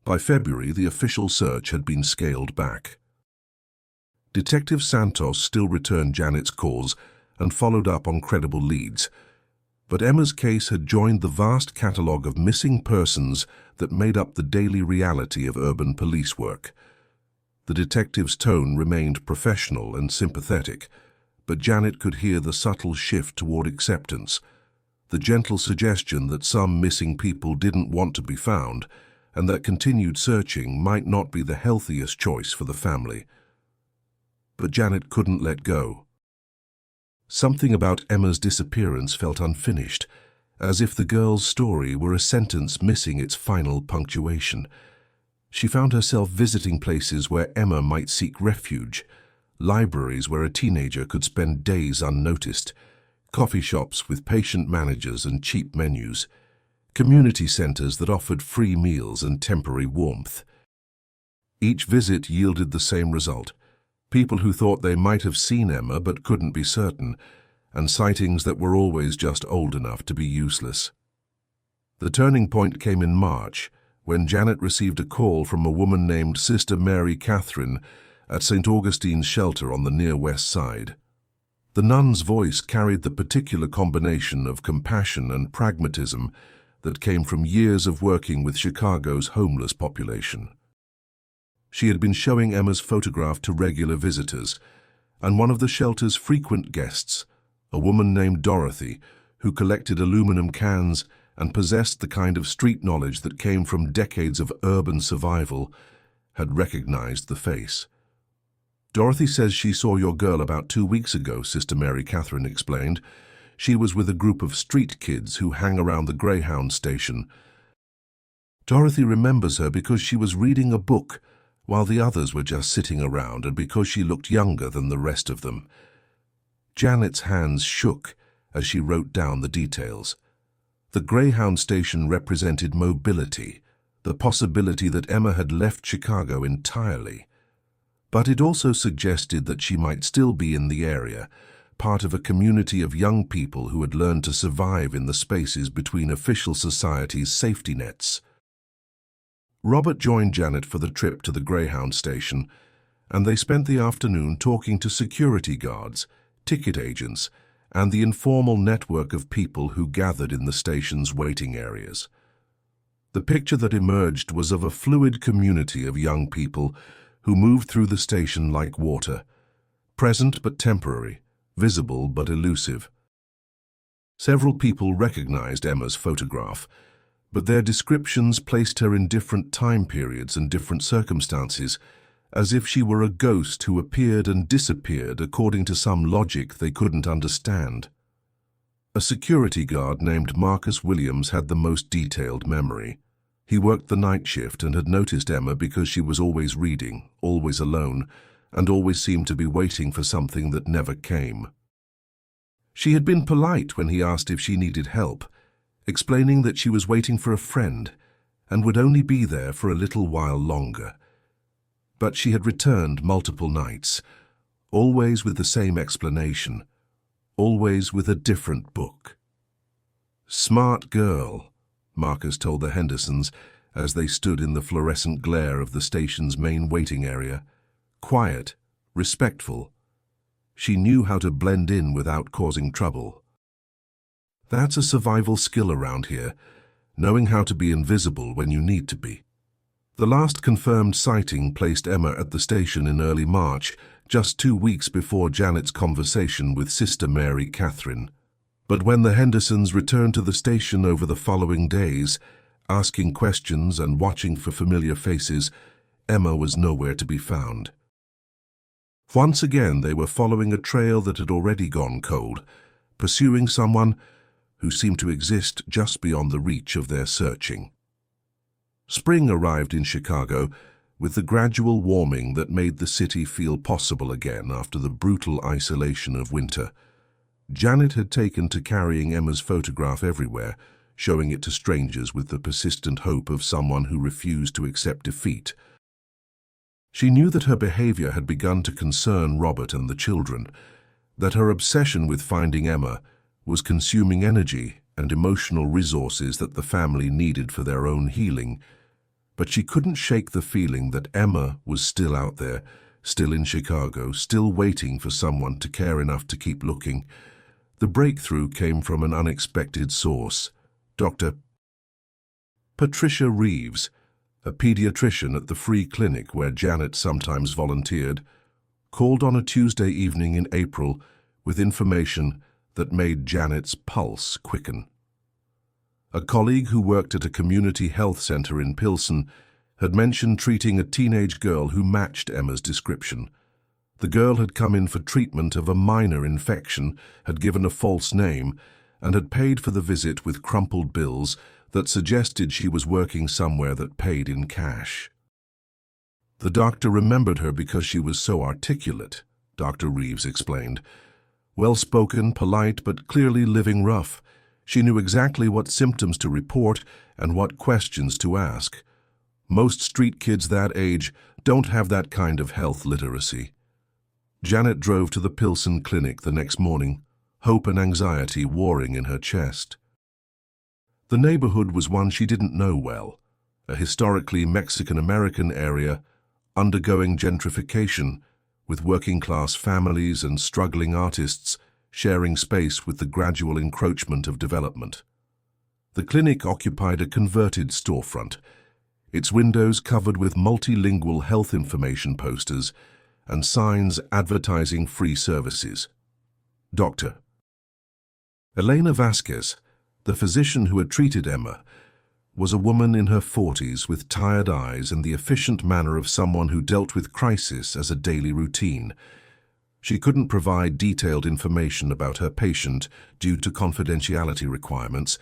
By February, the official search had been scaled back. Detective Santos still returned Janet's calls and followed up on credible leads, but Emma's case had joined the vast catalogue of missing persons that made up the daily reality of urban police work. The detective's tone remained professional and sympathetic, but Janet could hear the subtle shift toward acceptance, the gentle suggestion that some missing people didn't want to be found, and that continued searching might not be the healthiest choice for the family. But Janet couldn't let go. Something about Emma's disappearance felt unfinished, as if the girl's story were a sentence missing its final punctuation. She found herself visiting places where Emma might seek refuge, libraries where a teenager could spend days unnoticed, coffee shops with patient managers and cheap menus, community centers that offered free meals and temporary warmth. Each visit yielded the same result: people who thought they might have seen Emma but couldn't be certain, and sightings that were always just old enough to be useless. The turning point came in March, when Janet received a call from a woman named Sister Mary Catherine at St. Augustine's shelter on the near West Side. The nun's voice carried the particular combination of compassion and pragmatism that came from years of working with Chicago's homeless population. She had been showing Emma's photograph to regular visitors, and one of the shelter's frequent guests, a woman named Dorothy, who collected aluminum cans and possessed the kind of street knowledge that came from decades of urban survival, had recognized the face. "Dorothy says she saw your girl about 2 weeks ago," Sister Mary Catherine explained. "She was with a group of street kids who hang around the Greyhound station. Dorothy remembers her because she was reading a book while the others were just sitting around, and because she looked younger than the rest of them." Janet's hands shook as she wrote down the details. The Greyhound station represented mobility, the possibility that Emma had left Chicago entirely. But it also suggested that she might still be in the area, part of a community of young people who had learned to survive in the spaces between official society's safety nets. Robert joined Janet for the trip to the Greyhound station, and they spent the afternoon talking to security guards, ticket agents, and the informal network of people who gathered in the station's waiting areas. The picture that emerged was of a fluid community of young people who moved through the station like water, present but temporary, visible but elusive. Several people recognized Emma's photograph, but their descriptions placed her in different time periods and different circumstances, as if she were a ghost who appeared and disappeared according to some logic they couldn't understand. A security guard named Marcus Williams had the most detailed memory. He worked the night shift and had noticed Emma because she was always reading, always alone, and always seemed to be waiting for something that never came. She had been polite when he asked if she needed help, explaining that she was waiting for a friend and would only be there for a little while longer. But she had returned multiple nights, always with the same explanation, always with a different book. "Smart girl," Marcus told the Hendersons as they stood in the fluorescent glare of the station's main waiting area. "Quiet, respectful. She knew how to blend in without causing trouble. That's a survival skill around here, knowing how to be invisible when you need to be." The last confirmed sighting placed Emma at the station in early March, just 2 weeks before Janet's conversation with Sister Mary Catherine. But when the Hendersons returned to the station over the following days, asking questions and watching for familiar faces, Emma was nowhere to be found. Once again, they were following a trail that had already gone cold, pursuing someone who seemed to exist just beyond the reach of their searching. Spring arrived in Chicago, with the gradual warming that made the city feel possible again after the brutal isolation of winter. Janet had taken to carrying Emma's photograph everywhere, showing it to strangers with the persistent hope of someone who refused to accept defeat. She knew that her behavior had begun to concern Robert and the children, that her obsession with finding Emma was consuming energy and emotional resources that the family needed for their own healing. But she couldn't shake the feeling that Emma was still out there, still in Chicago, still waiting for someone to care enough to keep looking. The breakthrough came from an unexpected source. Dr. Patricia Reeves, a pediatrician at the free clinic where Janet sometimes volunteered, called on a Tuesday evening in April with information that made Janet's pulse quicken. A colleague who worked at a community health center in Pilsen had mentioned treating a teenage girl who matched Emma's description. The girl had come in for treatment of a minor infection, had given a false name, and had paid for the visit with crumpled bills that suggested she was working somewhere that paid in cash. The doctor remembered her because she was so articulate, Dr. Reeves explained. Well-spoken, polite, but clearly living rough. She knew exactly what symptoms to report and what questions to ask. Most street kids that age don't have that kind of health literacy. Janet drove to the Pilsen clinic the next morning, hope and anxiety warring in her chest. The neighborhood was one she didn't know well, a historically Mexican-American area undergoing gentrification, with working-class families and struggling artists sharing space with the gradual encroachment of development. The clinic occupied a converted storefront, its windows covered with multilingual health information posters and signs advertising free services. Dr. Elena Vasquez, the physician who had treated Emma, was a woman in her 40s with tired eyes and the efficient manner of someone who dealt with crisis as a daily routine. She couldn't provide detailed information about her patient due to confidentiality requirements,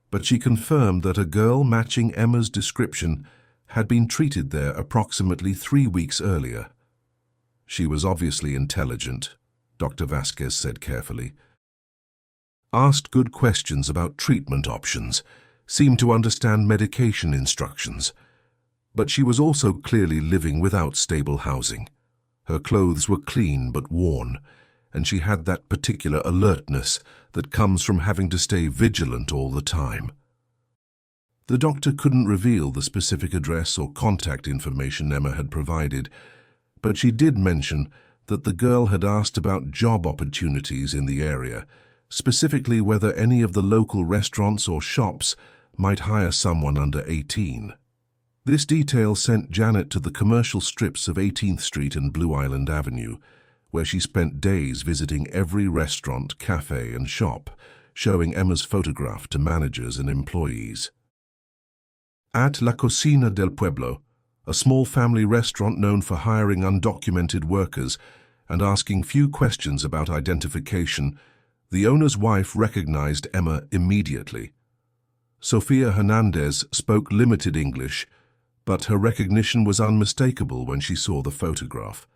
but she confirmed that a girl matching Emma's description had been treated there approximately 3 weeks earlier. She was obviously intelligent, Dr. Vasquez said carefully. Asked good questions about treatment options, seemed to understand medication instructions, but she was also clearly living without stable housing. Her clothes were clean but worn, and she had that particular alertness that comes from having to stay vigilant all the time. The doctor couldn't reveal the specific address or contact information Emma had provided, but she did mention that the girl had asked about job opportunities in the area, specifically whether any of the local restaurants or shops might hire someone under 18. This detail sent Janet to the commercial strips of 18th Street and Blue Island Avenue, where she spent days visiting every restaurant, cafe, and shop, showing Emma's photograph to managers and employees. At La Cocina del Pueblo, a small family restaurant known for hiring undocumented workers and asking few questions about identification, the owner's wife recognized Emma immediately. Sofia Hernandez spoke limited English, but her recognition was unmistakable when she saw the photograph.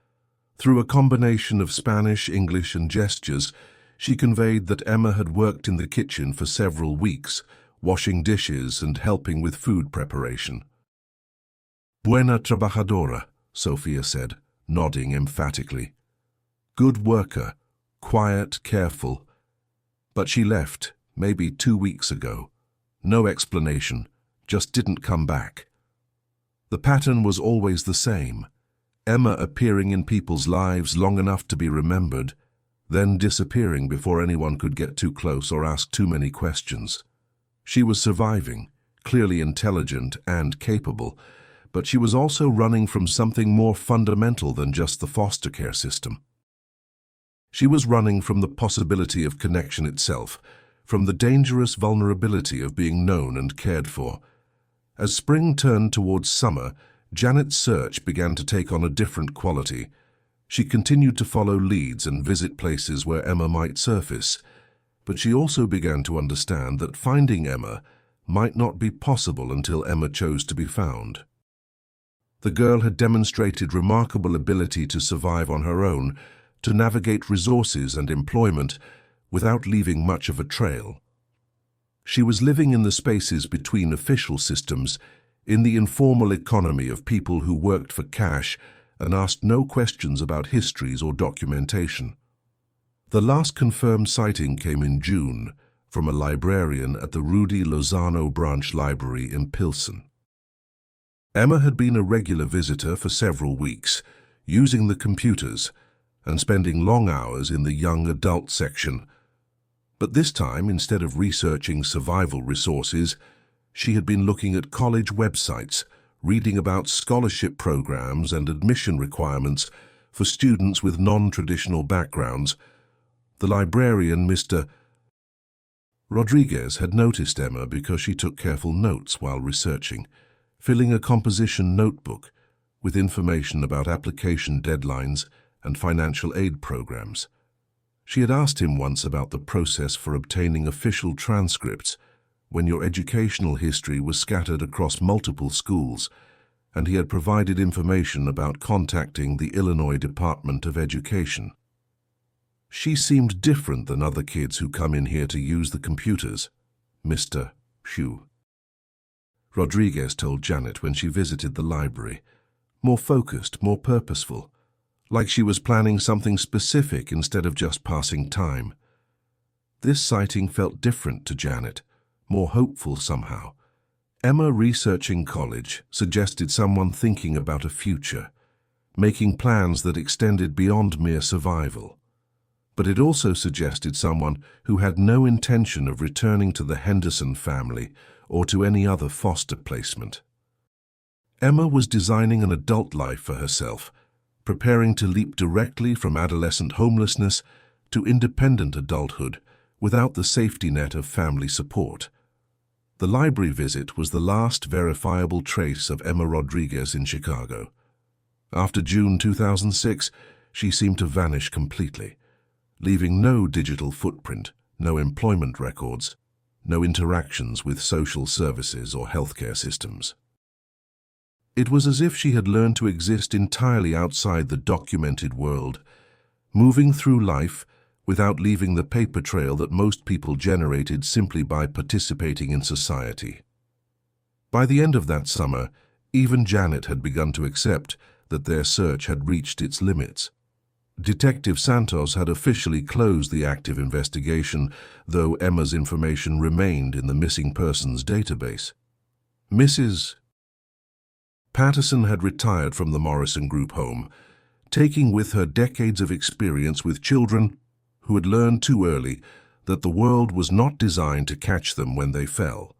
Through a combination of Spanish, English, and gestures, she conveyed that Emma had worked in the kitchen for several weeks, washing dishes and helping with food preparation. Buena trabajadora, Sofia said, nodding emphatically. Good worker, quiet, careful. But she left, maybe 2 weeks ago. No explanation, just didn't come back. The pattern was always the same. Emma appearing in people's lives long enough to be remembered, then disappearing before anyone could get too close or ask too many questions. She was surviving, clearly intelligent and capable, but she was also running from something more fundamental than just the foster care system. She was running from the possibility of connection itself, from the dangerous vulnerability of being known and cared for. As spring turned towards summer, Janet's search began to take on a different quality. She continued to follow leads and visit places where Emma might surface, but she also began to understand that finding Emma might not be possible until Emma chose to be found. The girl had demonstrated remarkable ability to survive on her own, to navigate resources and employment without leaving much of a trail. She was living in the spaces between official systems, in the informal economy of people who worked for cash and asked no questions about histories or documentation. The last confirmed sighting came in June from a librarian at the Rudy Lozano Branch Library in Pilsen. Emma had been a regular visitor for several weeks, using the computers and spending long hours in the young adult section. But this time, instead of researching survival resources, she had been looking at college websites, reading about scholarship programs and admission requirements for students with non-traditional backgrounds. The librarian, Mr. Rodriguez, had noticed Emma because she took careful notes while researching, filling a composition notebook with information about application deadlines and financial aid programs. She had asked him once about the process for obtaining official transcripts when your educational history was scattered across multiple schools, and he had provided information about contacting the Illinois Department of Education. She seemed different than other kids who come in here to use the computers, Mr. Hugh. Rodriguez told Janet when she visited the library. More focused, more purposeful, like she was planning something specific instead of just passing time. This sighting felt different to Janet, more hopeful somehow. Emma researching college suggested someone thinking about a future, making plans that extended beyond mere survival. But it also suggested someone who had no intention of returning to the Henderson family or to any other foster placement. Emma was designing an adult life for herself, preparing to leap directly from adolescent homelessness to independent adulthood without the safety net of family support. The library visit was the last verifiable trace of Emma Rodriguez in Chicago. After June 2006, she seemed to vanish completely, leaving no digital footprint, no employment records, no interactions with social services or healthcare systems. It was as if she had learned to exist entirely outside the documented world, moving through life without leaving the paper trail that most people generated simply by participating in society. By the end of that summer, even Janet had begun to accept that their search had reached its limits. Detective Santos had officially closed the active investigation, though Emma's information remained in the missing persons database. Mrs. Patterson had retired from the Morrison Group home, taking with her decades of experience with children who had learned too early that the world was not designed to catch them when they fell.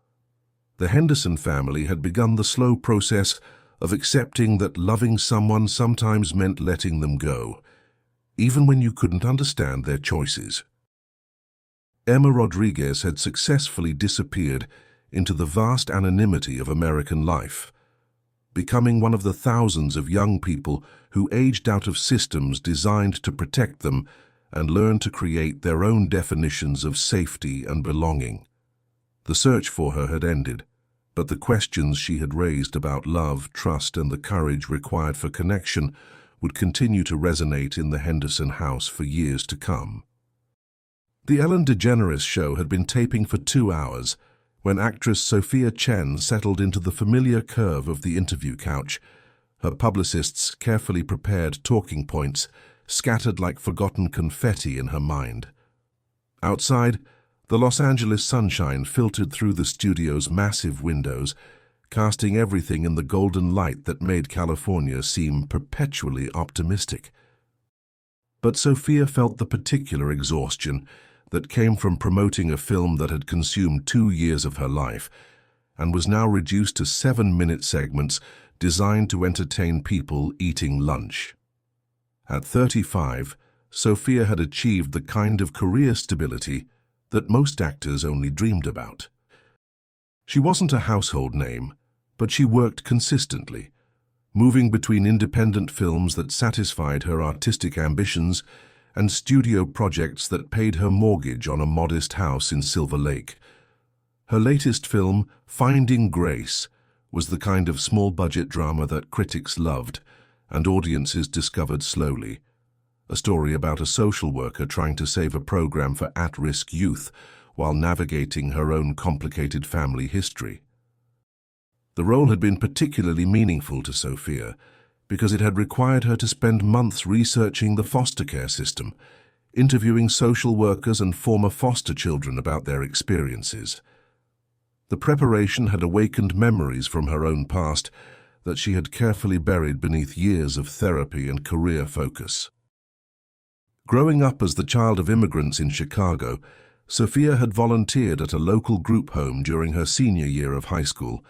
The Henderson family had begun the slow process of accepting that loving someone sometimes meant letting them go, even when you couldn't understand their choices. Emma Rodriguez had successfully disappeared into the vast anonymity of American life, becoming one of the thousands of young people who aged out of systems designed to protect them and learned to create their own definitions of safety and belonging. The search for her had ended, but the questions she had raised about love, trust, and the courage required for connection would continue to resonate in the Henderson house for years to come. The Ellen DeGeneres show had been taping for 2 hours when actress Sophia Chen settled into the familiar curve of the interview couch, her publicist's carefully prepared talking points scattered like forgotten confetti in her mind. Outside, the Los Angeles sunshine filtered through the studio's massive windows, casting everything in the golden light that made California seem perpetually optimistic. But Sophia felt the particular exhaustion that came from promoting a film that had consumed 2 years of her life and was now reduced to 7-minute segments designed to entertain people eating lunch. At 35, Sophia had achieved the kind of career stability that most actors only dreamed about. She wasn't a household name, but she worked consistently, moving between independent films that satisfied her artistic ambitions and studio projects that paid her mortgage on a modest house in Silver Lake. Her latest film, Finding Grace, was the kind of small-budget drama that critics loved and audiences discovered slowly, a story about a social worker trying to save a program for at-risk youth while navigating her own complicated family history. The role had been particularly meaningful to Sophia because it had required her to spend months researching the foster care system, interviewing social workers and former foster children about their experiences. The preparation had awakened memories from her own past that she had carefully buried beneath years of therapy and career focus. Growing up as the child of immigrants in Chicago, Sophia had volunteered at a local group home during her senior year of high school,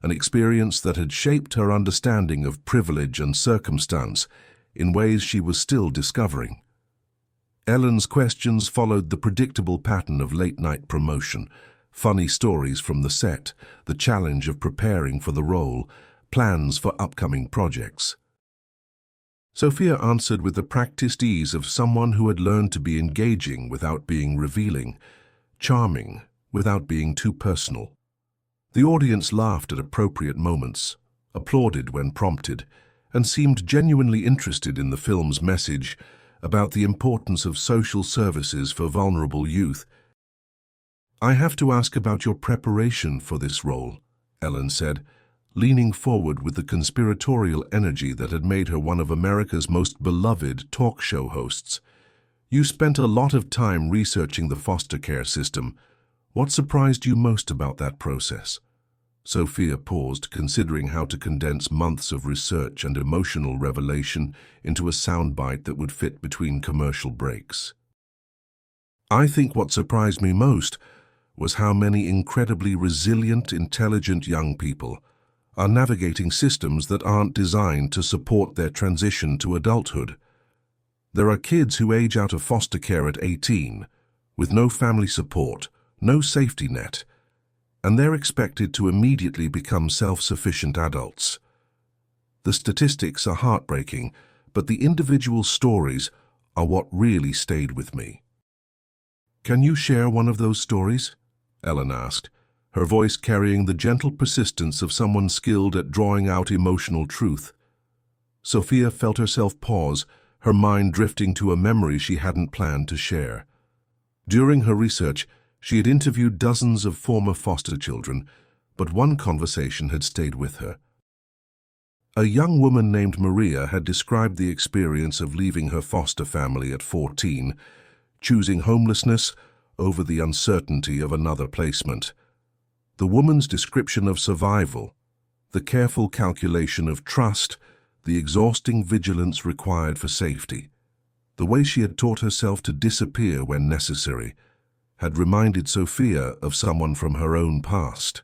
an experience that had shaped her understanding of privilege and circumstance in ways she was still discovering. Ellen's questions followed the predictable pattern of late-night promotion, funny stories from the set, the challenge of preparing for the role, plans for upcoming projects. Sophia answered with the practiced ease of someone who had learned to be engaging without being revealing, charming without being too personal. The audience laughed at appropriate moments, applauded when prompted, and seemed genuinely interested in the film's message about the importance of social services for vulnerable youth. "I have to ask about your preparation for this role," Ellen said, leaning forward with the conspiratorial energy that had made her one of America's most beloved talk show hosts. "You spent a lot of time researching the foster care system. What surprised you most about that process?" Sophia paused, considering how to condense months of research and emotional revelation into a soundbite that would fit between commercial breaks. "I think what surprised me most was how many incredibly resilient, intelligent young people are navigating systems that aren't designed to support their transition to adulthood. There are kids who age out of foster care at 18, with no family support, no safety net, and they're expected to immediately become self-sufficient adults. The statistics are heartbreaking, but the individual stories are what really stayed with me. "Can you share one of those stories?" Ellen asked, her voice carrying the gentle persistence of someone skilled at drawing out emotional truth. Sophia felt herself pause, her mind drifting to a memory she hadn't planned to share. During her research, she had interviewed dozens of former foster children, but one conversation had stayed with her. A young woman named Maria had described the experience of leaving her foster family at 14, choosing homelessness over the uncertainty of another placement. The woman's description of survival, the careful calculation of trust, the exhausting vigilance required for safety, the way she had taught herself to disappear when necessary, had reminded Sophia of someone from her own past.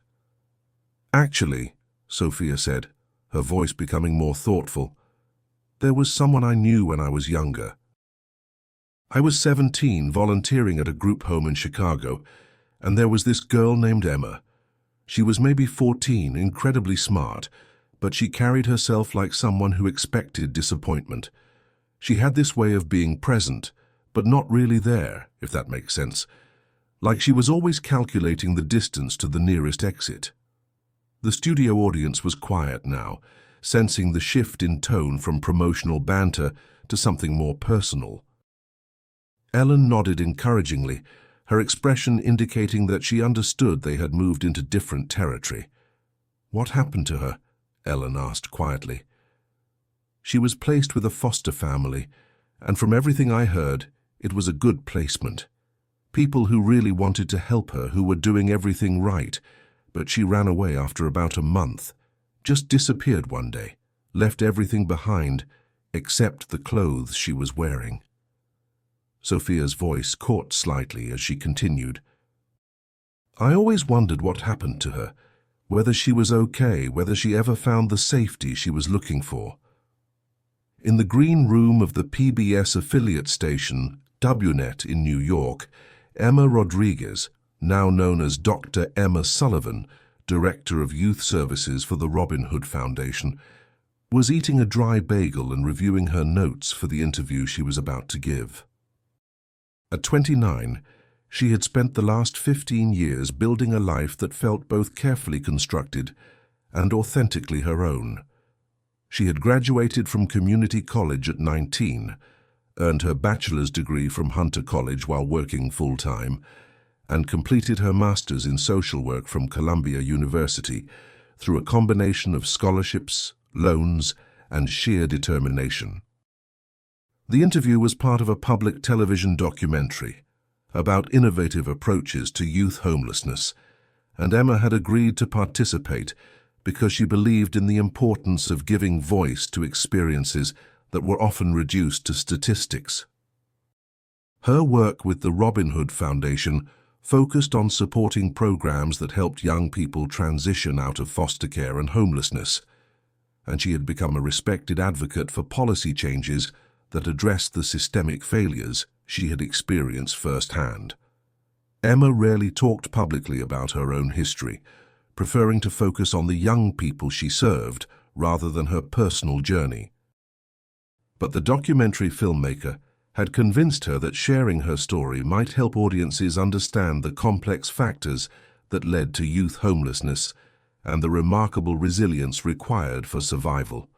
"Actually," Sophia said, her voice becoming more thoughtful, "there was someone I knew when I was younger. I was 17, volunteering at a group home in Chicago, and there was this girl named Emma. She was maybe 14, incredibly smart, but she carried herself like someone who expected disappointment. She had this way of being present, but not really there, if that makes sense. Like she was always calculating the distance to the nearest exit." The studio audience was quiet now, sensing the shift in tone from promotional banter to something more personal. Ellen nodded encouragingly, her expression indicating that she understood they had moved into different territory. "What happened to her?" Ellen asked quietly. "She was placed with a foster family, and from everything I heard, it was a good placement. People who really wanted to help her, who were doing everything right, but she ran away after about a month, just disappeared one day, left everything behind except the clothes she was wearing." Sophia's voice caught slightly as she continued. "I always wondered what happened to her, whether she was okay, whether she ever found the safety she was looking for." In the green room of the PBS affiliate station, WNET in New York, Emma Rodriguez, now known as Dr. Emma Sullivan, Director of Youth Services for the Robin Hood Foundation, was eating a dry bagel and reviewing her notes for the interview she was about to give. At 29, she had spent the last 15 years building a life that felt both carefully constructed and authentically her own. She had graduated from community college at 19, earned her bachelor's degree from Hunter College while working full-time, and completed her master's in social work from Columbia University through a combination of scholarships, loans, and sheer determination. The interview was part of a public television documentary about innovative approaches to youth homelessness, and Emma had agreed to participate because she believed in the importance of giving voice to experiences that were often reduced to statistics. Her work with the Robin Hood Foundation focused on supporting programs that helped young people transition out of foster care and homelessness, and she had become a respected advocate for policy changes that addressed the systemic failures she had experienced firsthand. Emma rarely talked publicly about her own history, preferring to focus on the young people she served rather than her personal journey. But the documentary filmmaker had convinced her that sharing her story might help audiences understand the complex factors that led to youth homelessness and the remarkable resilience required for survival.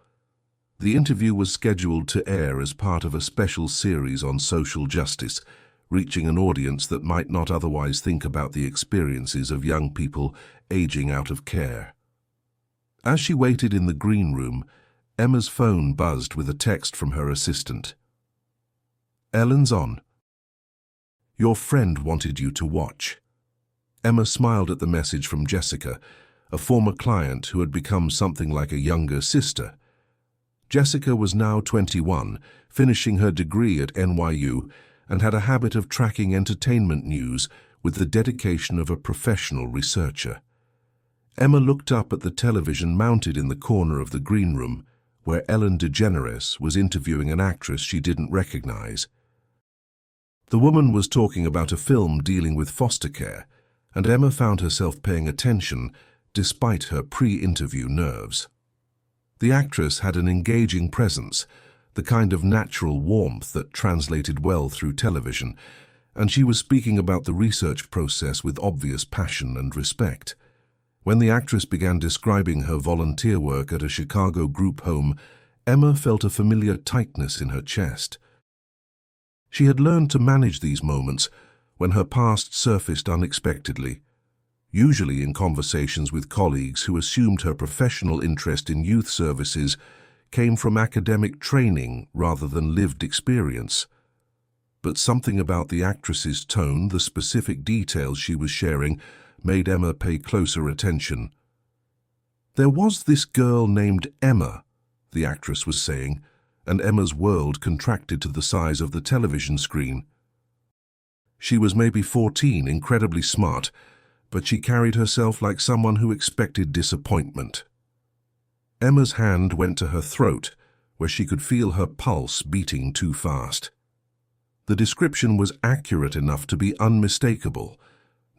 The interview was scheduled to air as part of a special series on social justice, reaching an audience that might not otherwise think about the experiences of young people aging out of care. As she waited in the green room, Emma's phone buzzed with a text from her assistant. "Ellen's on. Your friend wanted you to watch." Emma smiled at the message from Jessica, a former client who had become something like a younger sister. Jessica was now 21, finishing her degree at NYU, and had a habit of tracking entertainment news with the dedication of a professional researcher. Emma looked up at the television mounted in the corner of the green room, where Ellen DeGeneres was interviewing an actress she didn't recognize. The woman was talking about a film dealing with foster care, and Emma found herself paying attention despite her pre-interview nerves. The actress had an engaging presence, the kind of natural warmth that translated well through television, and she was speaking about the research process with obvious passion and respect. When the actress began describing her volunteer work at a Chicago group home, Emma felt a familiar tightness in her chest. She had learned to manage these moments when her past surfaced unexpectedly, usually in conversations with colleagues who assumed her professional interest in youth services came from academic training rather than lived experience. But something about the actress's tone, the specific details she was sharing, made Emma pay closer attention. "There was this girl named Emma," the actress was saying, and Emma's world contracted to the size of the television screen. She was maybe 14, incredibly smart, but she carried herself like someone who expected disappointment. Emma's hand went to her throat, where she could feel her pulse beating too fast. The description was accurate enough to be unmistakable,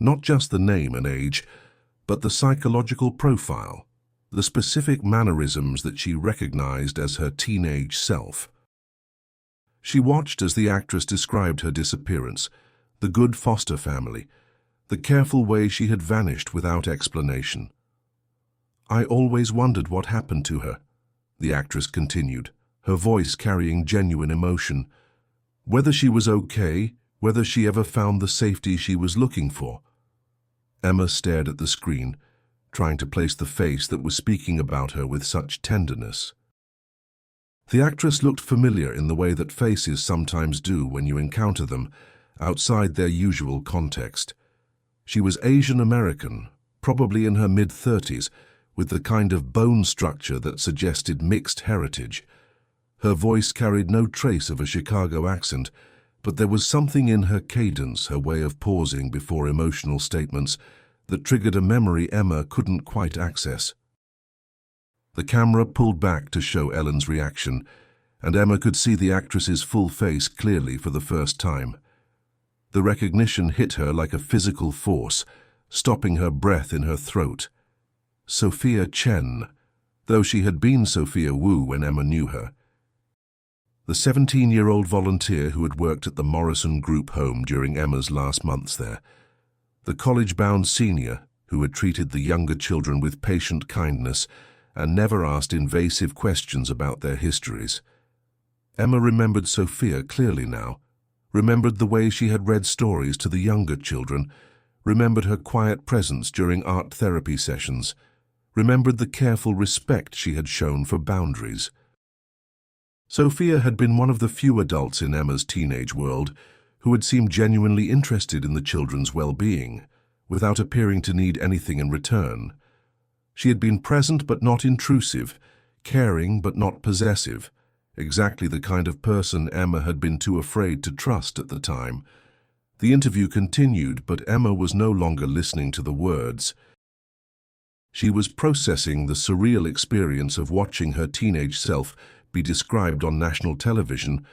not just the name and age, but the psychological profile, the specific mannerisms that she recognized as her teenage self. She watched as the actress described her disappearance, the good foster family, the careful way she had vanished without explanation. "I always wondered what happened to her," the actress continued, her voice carrying genuine emotion. "Whether she was okay, whether she ever found the safety she was looking for." Emma stared at the screen, trying to place the face that was speaking about her with such tenderness. The actress looked familiar in the way that faces sometimes do when you encounter them, outside their usual context. She was Asian American, probably in her mid-30s, with the kind of bone structure that suggested mixed heritage. Her voice carried no trace of a Chicago accent, but there was something in her cadence, her way of pausing before emotional statements, that triggered a memory Emma couldn't quite access. The camera pulled back to show Ellen's reaction, and Emma could see the actress's full face clearly for the first time. The recognition hit her like a physical force, stopping her breath in her throat. Sophia Chen, though she had been Sophia Wu when Emma knew her. The 17-year-old volunteer who had worked at the Morrison Group home during Emma's last months there. The college-bound senior who had treated the younger children with patient kindness and never asked invasive questions about their histories. Emma remembered Sophia clearly now, remembered the way she had read stories to the younger children, remembered her quiet presence during art therapy sessions, remembered the careful respect she had shown for boundaries. Sophia had been one of the few adults in Emma's teenage world who had seemed genuinely interested in the children's well-being, without appearing to need anything in return. She had been present but not intrusive, caring but not possessive, exactly the kind of person Emma had been too afraid to trust at the time. The interview continued, but Emma was no longer listening to the words. She was processing the surreal experience of watching her teenage self be described on national television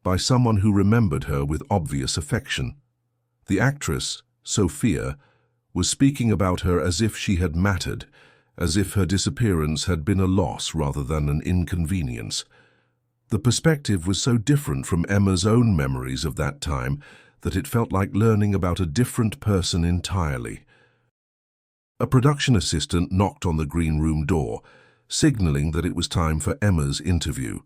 by someone who remembered her with obvious affection. The actress, Sophia, was speaking about her as if she had mattered, as if her disappearance had been a loss rather than an inconvenience. The perspective was so different from Emma's own memories of that time that it felt like learning about a different person entirely. A production assistant knocked on the green room door, signaling that it was time for Emma's interview.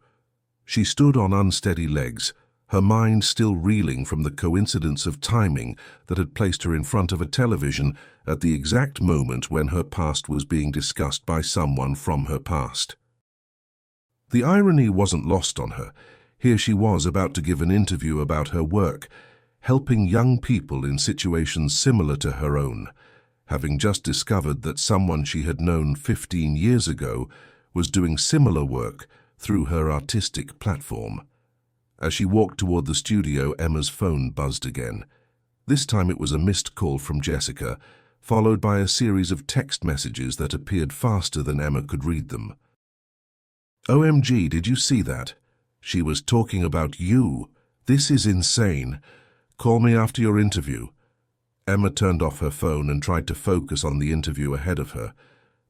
She stood on unsteady legs, her mind still reeling from the coincidence of timing that had placed her in front of a television at the exact moment when her past was being discussed by someone from her past. The irony wasn't lost on her. Here she was about to give an interview about her work, helping young people in situations similar to her own, having just discovered that someone she had known 15 years ago was doing similar work through her artistic platform. As she walked toward the studio, Emma's phone buzzed again. This time it was a missed call from Jessica, followed by a series of text messages that appeared faster than Emma could read them. "OMG, did you see that? She was talking about you. This is insane. Call me after your interview." Emma turned off her phone and tried to focus on the interview ahead of her,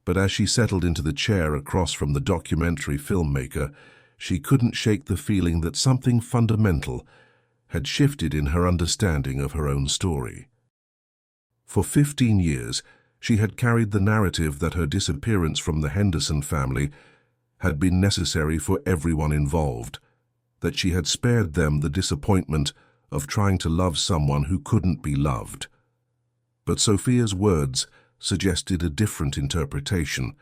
but as she settled into the chair across from the documentary filmmaker, she couldn't shake the feeling that something fundamental had shifted in her understanding of her own story. For 15 years, she had carried the narrative that her disappearance from the Henderson family had been necessary for everyone involved, that she had spared them the disappointment of trying to love someone who couldn't be loved. But Sophia's words suggested a different interpretation,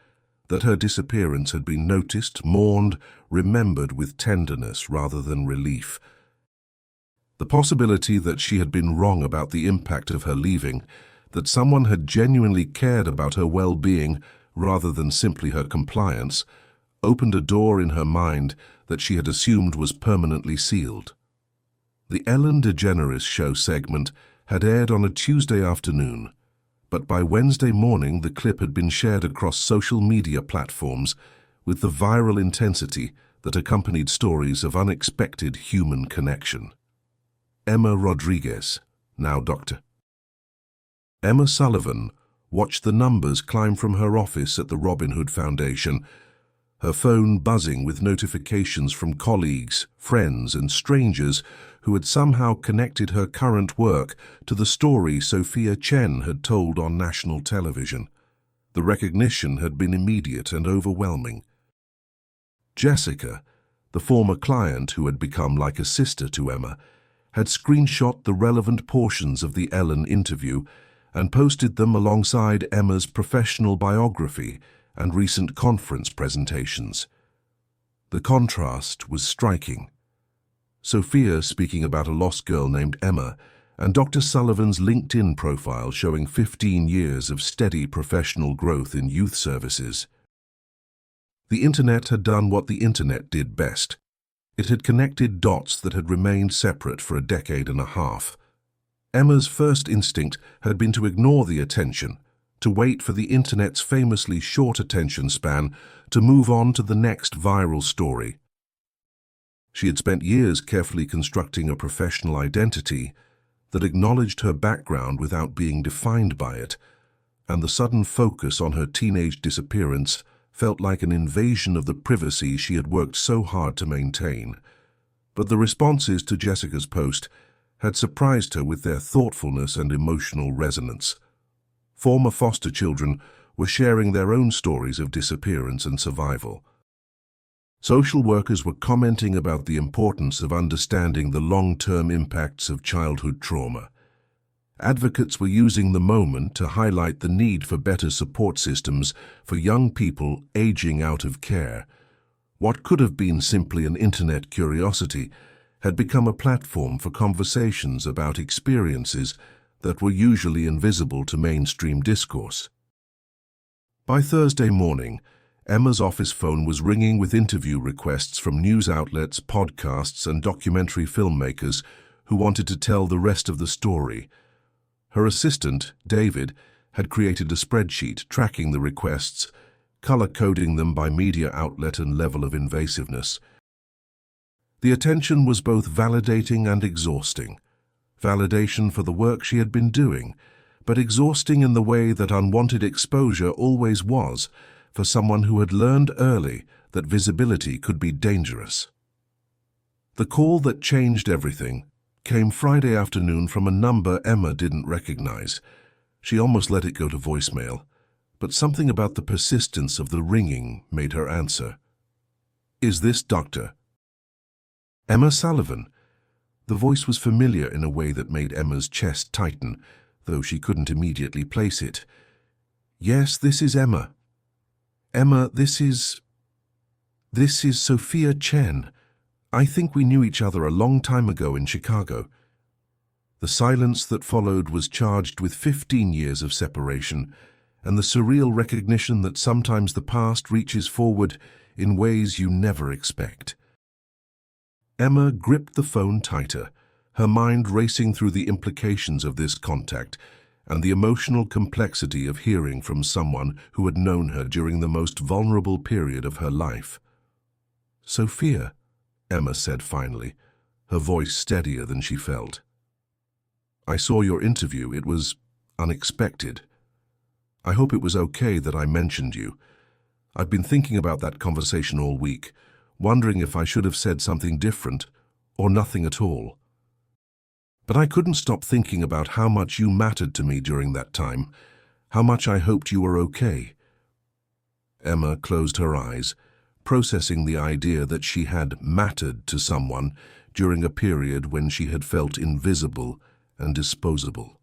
that her disappearance had been noticed, mourned, remembered with tenderness rather than relief. The possibility that she had been wrong about the impact of her leaving, that someone had genuinely cared about her well-being rather than simply her compliance, opened a door in her mind that she had assumed was permanently sealed. The Ellen DeGeneres Show segment had aired on a Tuesday afternoon, but by Wednesday morning the clip had been shared across social media platforms with the viral intensity that accompanied stories of unexpected human connection. Emma Rodriguez, now Dr. Emma Sullivan, watched the numbers climb from her office at the Robin Hood Foundation, her phone buzzing with notifications from colleagues, friends, and strangers who had somehow connected her current work to the story Sophia Chen had told on national television. The recognition had been immediate and overwhelming. Jessica, the former client who had become like a sister to Emma, had screenshot the relevant portions of the Ellen interview and posted them alongside Emma's professional biography and recent conference presentations. The contrast was striking. Sophia speaking about a lost girl named Emma, and Dr. Sullivan's LinkedIn profile showing 15 years of steady professional growth in youth services. The internet had done what the internet did best. It had connected dots that had remained separate for a decade and a half. Emma's first instinct had been to ignore the attention, to wait for the internet's famously short attention span to move on to the next viral story. She had spent years carefully constructing a professional identity that acknowledged her background without being defined by it, and the sudden focus on her teenage disappearance felt like an invasion of the privacy she had worked so hard to maintain. But the responses to Jessica's post had surprised her with their thoughtfulness and emotional resonance. Former foster children were sharing their own stories of disappearance and survival. Social workers were commenting about the importance of understanding the long-term impacts of childhood trauma. Advocates were using the moment to highlight the need for better support systems for young people aging out of care. What could have been simply an internet curiosity had become a platform for conversations about experiences that were usually invisible to mainstream discourse. By Thursday morning, Emma's office phone was ringing with interview requests from news outlets, podcasts, and documentary filmmakers who wanted to tell the rest of the story. Her assistant, David, had created a spreadsheet tracking the requests, color-coding them by media outlet and level of invasiveness. The attention was both validating and exhausting. Validation for the work she had been doing, but exhausting in the way that unwanted exposure always was for someone who had learned early that visibility could be dangerous. The call that changed everything came Friday afternoon from a number Emma didn't recognize. She almost let it go to voicemail, but something about the persistence of the ringing made her answer. "Is this Dr. Emma Sullivan?" The voice was familiar in a way that made Emma's chest tighten, though she couldn't immediately place it. "Yes, this is Emma. Emma, this is Sophia Chen. I think we knew each other a long time ago in Chicago." The silence that followed was charged with 15 years of separation, and the surreal recognition that sometimes the past reaches forward in ways you never expect. Emma gripped the phone tighter, her mind racing through the implications of this contact and the emotional complexity of hearing from someone who had known her during the most vulnerable period of her life. "Sophia," Emma said finally, her voice steadier than she felt. I saw your interview. It was unexpected. I hope it was okay that I mentioned you. I've been thinking about that conversation all week, wondering if I should have said something different or nothing at all. But I couldn't stop thinking about how much you mattered to me during that time, how much I hoped you were okay. Emma closed her eyes, processing the idea that she had mattered to someone during a period when she had felt invisible and disposable.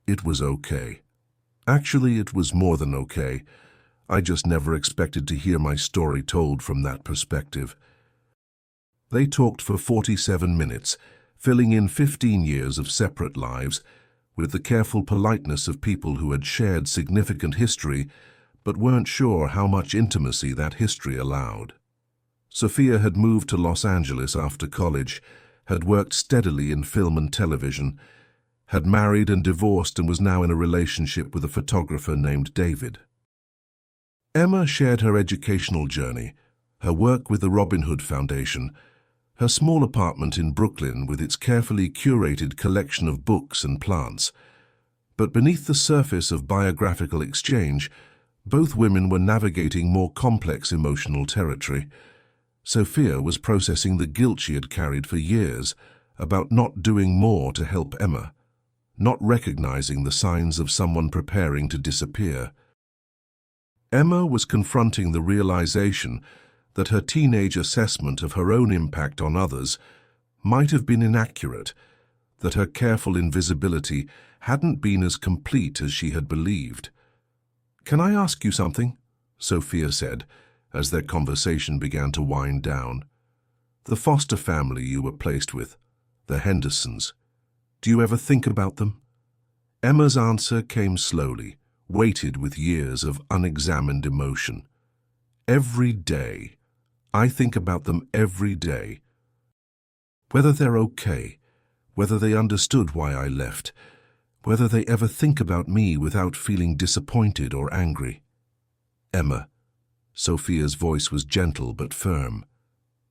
It was okay. Actually, it was more than okay. I just never expected to hear my story told from that perspective. They talked for 47 minutes, filling in 15 years of separate lives, with the careful politeness of people who had shared significant history but weren't sure how much intimacy that history allowed. Sophia had moved to Los Angeles after college, had worked steadily in film and television, had married and divorced and was now in a relationship with a photographer named David. Emma shared her educational journey, her work with the Robin Hood Foundation, her small apartment in Brooklyn with its carefully curated collection of books and plants. But beneath the surface of biographical exchange, both women were navigating more complex emotional territory. Sophia was processing the guilt she had carried for years about not doing more to help Emma, not recognizing the signs of someone preparing to disappear. Emma was confronting the realization that her teenage assessment of her own impact on others might have been inaccurate, that her careful invisibility hadn't been as complete as she had believed. "Can I ask you something?" Sophia said, as their conversation began to wind down. "The foster family you were placed with, the Hendersons, do you ever think about them?" Emma's answer came slowly, weighted with years of unexamined emotion. "Every day. I think about them every day. Whether they're okay, whether they understood why I left, whether they ever think about me without feeling disappointed or angry." "Emma," Sophia's voice was gentle but firm,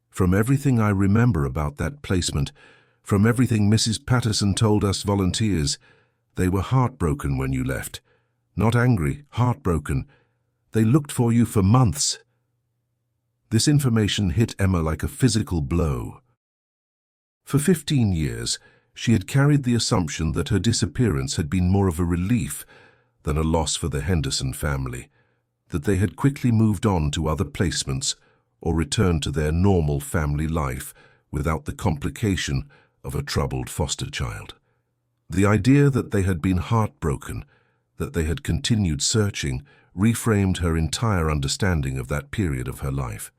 "from everything I remember about that placement, from everything Mrs. Patterson told us volunteers, they were heartbroken when you left. Not angry, heartbroken. They looked for you for months." This information hit Emma like a physical blow. For 15 years, she had carried the assumption that her disappearance had been more of a relief than a loss for the Henderson family, that they had quickly moved on to other placements or returned to their normal family life without the complication of a troubled foster child. The idea that they had been heartbroken, that they had continued searching, reframed her entire understanding of that period of her life.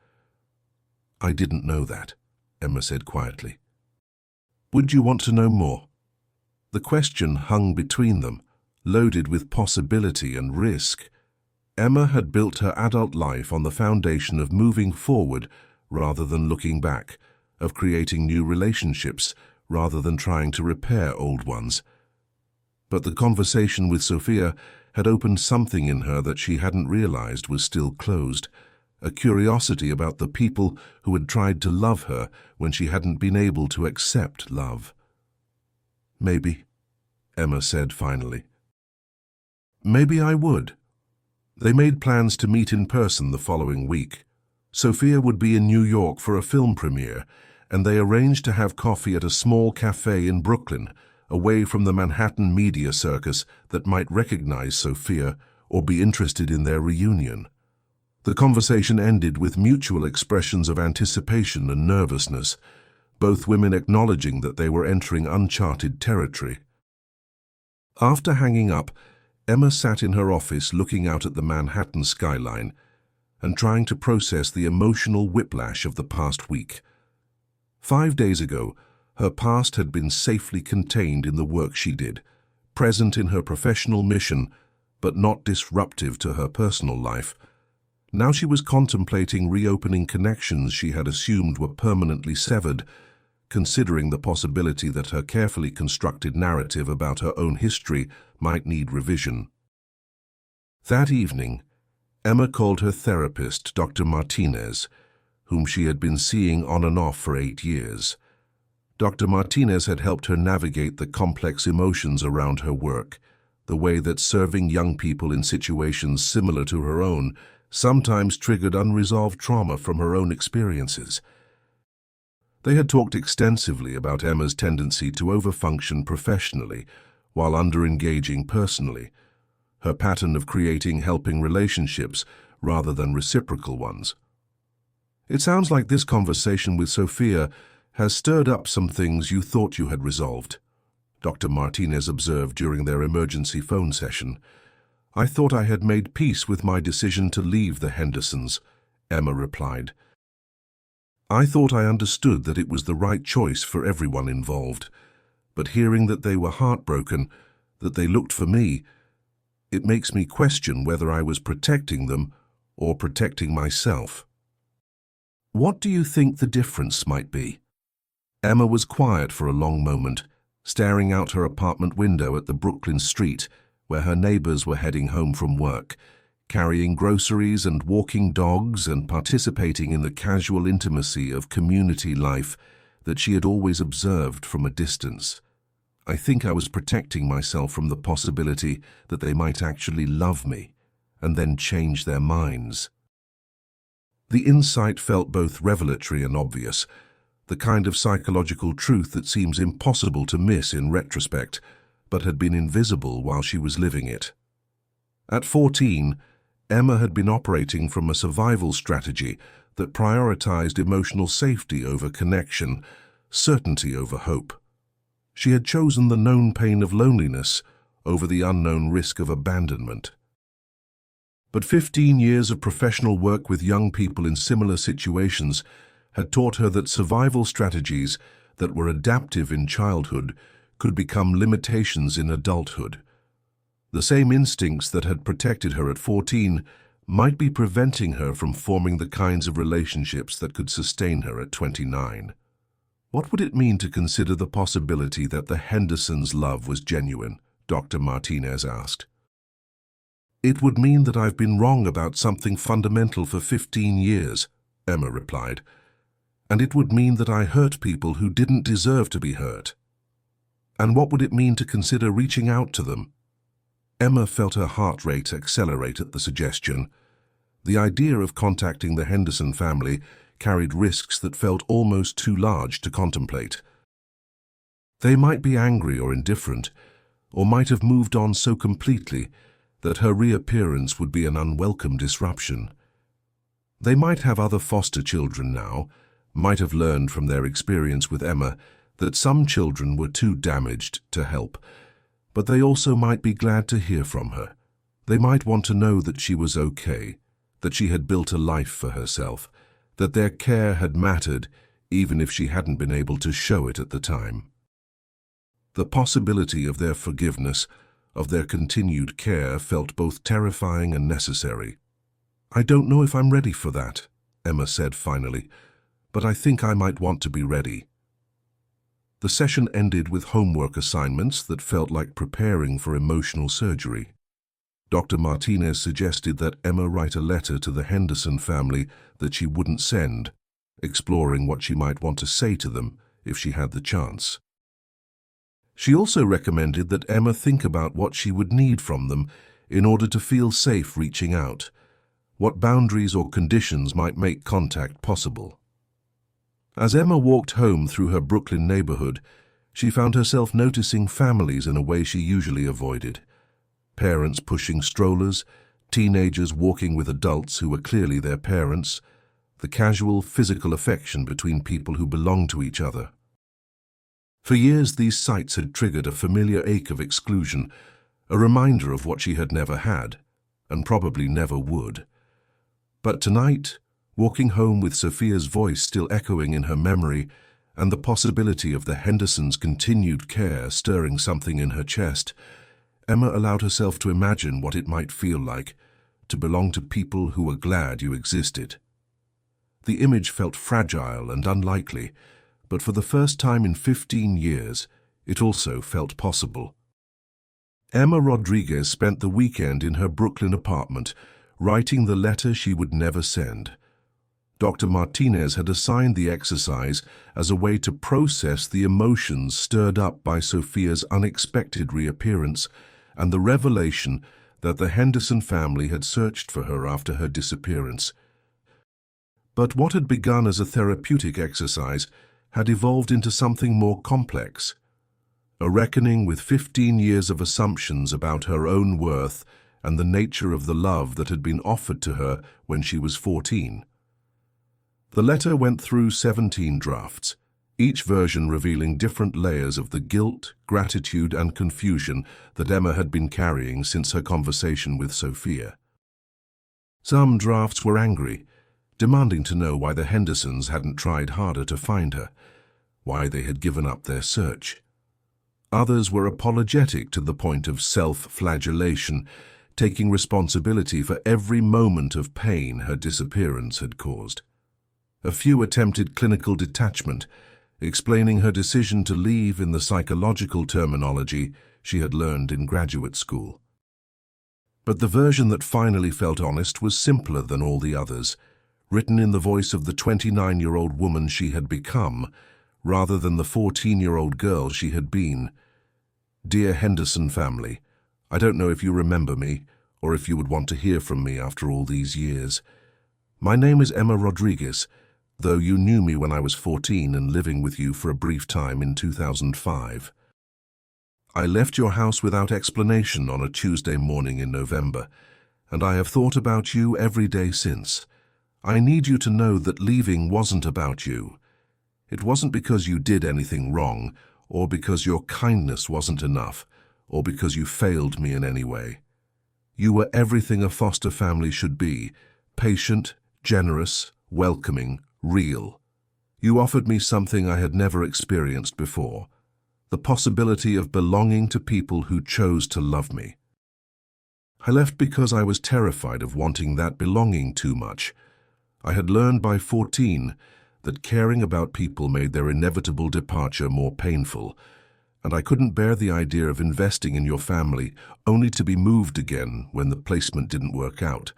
"I didn't know that," Emma said quietly. "Would you want to know more?" The question hung between them, loaded with possibility and risk. Emma had built her adult life on the foundation of moving forward rather than looking back, of creating new relationships rather than trying to repair old ones. But the conversation with Sophia had opened something in her that she hadn't realized was still closed, a curiosity about the people who had tried to love her when she hadn't been able to accept love. "Maybe," Emma said finally. "Maybe I would." They made plans to meet in person the following week. Sophia would be in New York for a film premiere, and they arranged to have coffee at a small cafe in Brooklyn, away from the Manhattan media circus that might recognize Sophia or be interested in their reunion. The conversation ended with mutual expressions of anticipation and nervousness, both women acknowledging that they were entering uncharted territory. After hanging up, Emma sat in her office looking out at the Manhattan skyline and trying to process the emotional whiplash of the past week. 5 days ago, her past had been safely contained in the work she did, present in her professional mission, but not disruptive to her personal life. Now she was contemplating reopening connections she had assumed were permanently severed, considering the possibility that her carefully constructed narrative about her own history might need revision. That evening, Emma called her therapist, Dr. Martinez, whom she had been seeing on and off for 8 years. Dr. Martinez had helped her navigate the complex emotions around her work, the way that serving young people in situations similar to her own sometimes triggered unresolved trauma from her own experiences. They had talked extensively about Emma's tendency to overfunction professionally while under-engaging personally, her pattern of creating helping relationships rather than reciprocal ones. It sounds like this conversation with Sophia has stirred up some things you thought you had resolved, Dr. Martinez observed during their emergency phone session. I thought I had made peace with my decision to leave the Hendersons, Emma replied. I thought I understood that it was the right choice for everyone involved, but hearing that they were heartbroken, that they looked for me, it makes me question whether I was protecting them or protecting myself. What do you think the difference might be? Emma was quiet for a long moment, staring out her apartment window at the Brooklyn street where her neighbors were heading home from work, carrying groceries and walking dogs and participating in the casual intimacy of community life that she had always observed from a distance. I think I was protecting myself from the possibility that they might actually love me and then change their minds. The insight felt both revelatory and obvious, the kind of psychological truth that seems impossible to miss in retrospect, but had been invisible while she was living it. At 14, Emma had been operating from a survival strategy that prioritized emotional safety over connection, certainty over hope. She had chosen the known pain of loneliness over the unknown risk of abandonment. But 15 years of professional work with young people in similar situations had taught her that survival strategies that were adaptive in childhood could become limitations in adulthood. The same instincts that had protected her at 14 might be preventing her from forming the kinds of relationships that could sustain her at 29. What would it mean to consider the possibility that the Hendersons' love was genuine? Dr. Martinez asked. It would mean that I've been wrong about something fundamental for 15 years, Emma replied. And it would mean that I hurt people who didn't deserve to be hurt. And what would it mean to consider reaching out to them? Emma felt her heart rate accelerate at the suggestion. The idea of contacting the Henderson family carried risks that felt almost too large to contemplate. They might be angry or indifferent, or might have moved on so completely that her reappearance would be an unwelcome disruption. They might have other foster children now, might have learned from their experience with Emma that some children were too damaged to help, but they also might be glad to hear from her. They might want to know that she was okay, that she had built a life for herself, that their care had mattered even if she hadn't been able to show it at the time. The possibility of their forgiveness, of their continued care, felt both terrifying and necessary. I don't know if I'm ready for that, Emma said finally, but I think I might want to be ready. The session ended with homework assignments that felt like preparing for emotional surgery. Dr. Martinez suggested that Emma write a letter to the Henderson family that she wouldn't send, exploring what she might want to say to them if she had the chance. She also recommended that Emma think about what she would need from them in order to feel safe reaching out, what boundaries or conditions might make contact possible. As Emma walked home through her Brooklyn neighborhood, she found herself noticing families in a way she usually avoided. Parents pushing strollers, teenagers walking with adults who were clearly their parents, the casual physical affection between people who belonged to each other. For years, these sights had triggered a familiar ache of exclusion, a reminder of what she had never had, and probably never would. But tonight, walking home with Sophia's voice still echoing in her memory, and the possibility of the Hendersons' continued care stirring something in her chest, Emma allowed herself to imagine what it might feel like to belong to people who were glad you existed. The image felt fragile and unlikely, but for the first time in 15 years, it also felt possible. Emma Rodriguez spent the weekend in her Brooklyn apartment, writing the letter she would never send. Dr. Martinez had assigned the exercise as a way to process the emotions stirred up by Sophia's unexpected reappearance and the revelation that the Henderson family had searched for her after her disappearance. But what had begun as a therapeutic exercise had evolved into something more complex, a reckoning with 15 years of assumptions about her own worth and the nature of the love that had been offered to her when she was 14. The letter went through 17 drafts, each version revealing different layers of the guilt, gratitude, and confusion that Emma had been carrying since her conversation with Sophia. Some drafts were angry, demanding to know why the Hendersons hadn't tried harder to find her, why they had given up their search. Others were apologetic to the point of self-flagellation, taking responsibility for every moment of pain her disappearance had caused. A few attempted clinical detachment, explaining her decision to leave in the psychological terminology she had learned in graduate school. But the version that finally felt honest was simpler than all the others, written in the voice of the 29-year-old woman she had become, rather than the 14-year-old girl she had been. Dear Henderson family, I don't know if you remember me, or if you would want to hear from me after all these years. My name is Emma Rodriguez, though you knew me when I was 14 and living with you for a brief time in 2005. I left your house without explanation on a Tuesday morning in November, and I have thought about you every day since. I need you to know that leaving wasn't about you. It wasn't because you did anything wrong, or because your kindness wasn't enough, or because you failed me in any way. You were everything a foster family should be: patient, generous, welcoming, real. You offered me something I had never experienced before: the possibility of belonging to people who chose to love me. I left because I was terrified of wanting that belonging too much. I had learned by 14 that caring about people made their inevitable departure more painful, and I couldn't bear the idea of investing in your family only to be moved again when the placement didn't work out.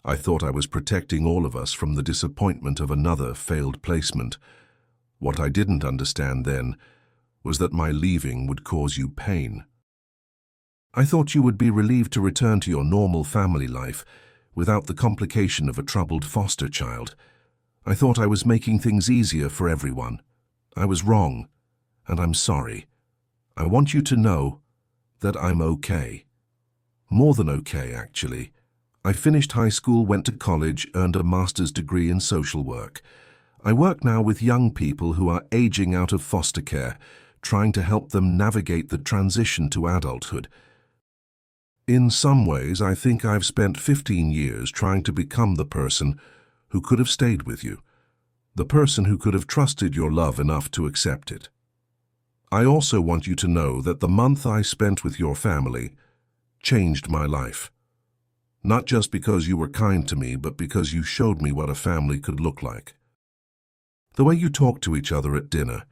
I thought I was protecting all of us from the disappointment of another failed placement. What I didn't understand then was that my leaving would cause you pain. I thought you would be relieved to return to your normal family life without the complication of a troubled foster child. I thought I was making things easier for everyone. I was wrong, and I'm sorry. I want you to know that I'm okay. More than okay, actually. I finished high school, went to college, earned a master's degree in social work. I work now with young people who are aging out of foster care, trying to help them navigate the transition to adulthood. In some ways, I think I've spent 15 years trying to become the person who could have stayed with you, the person who could have trusted your love enough to accept it. I also want you to know that the month I spent with your family changed my life. Not just because you were kind to me, but because you showed me what a family could look like. The way you talked to each other at dinner,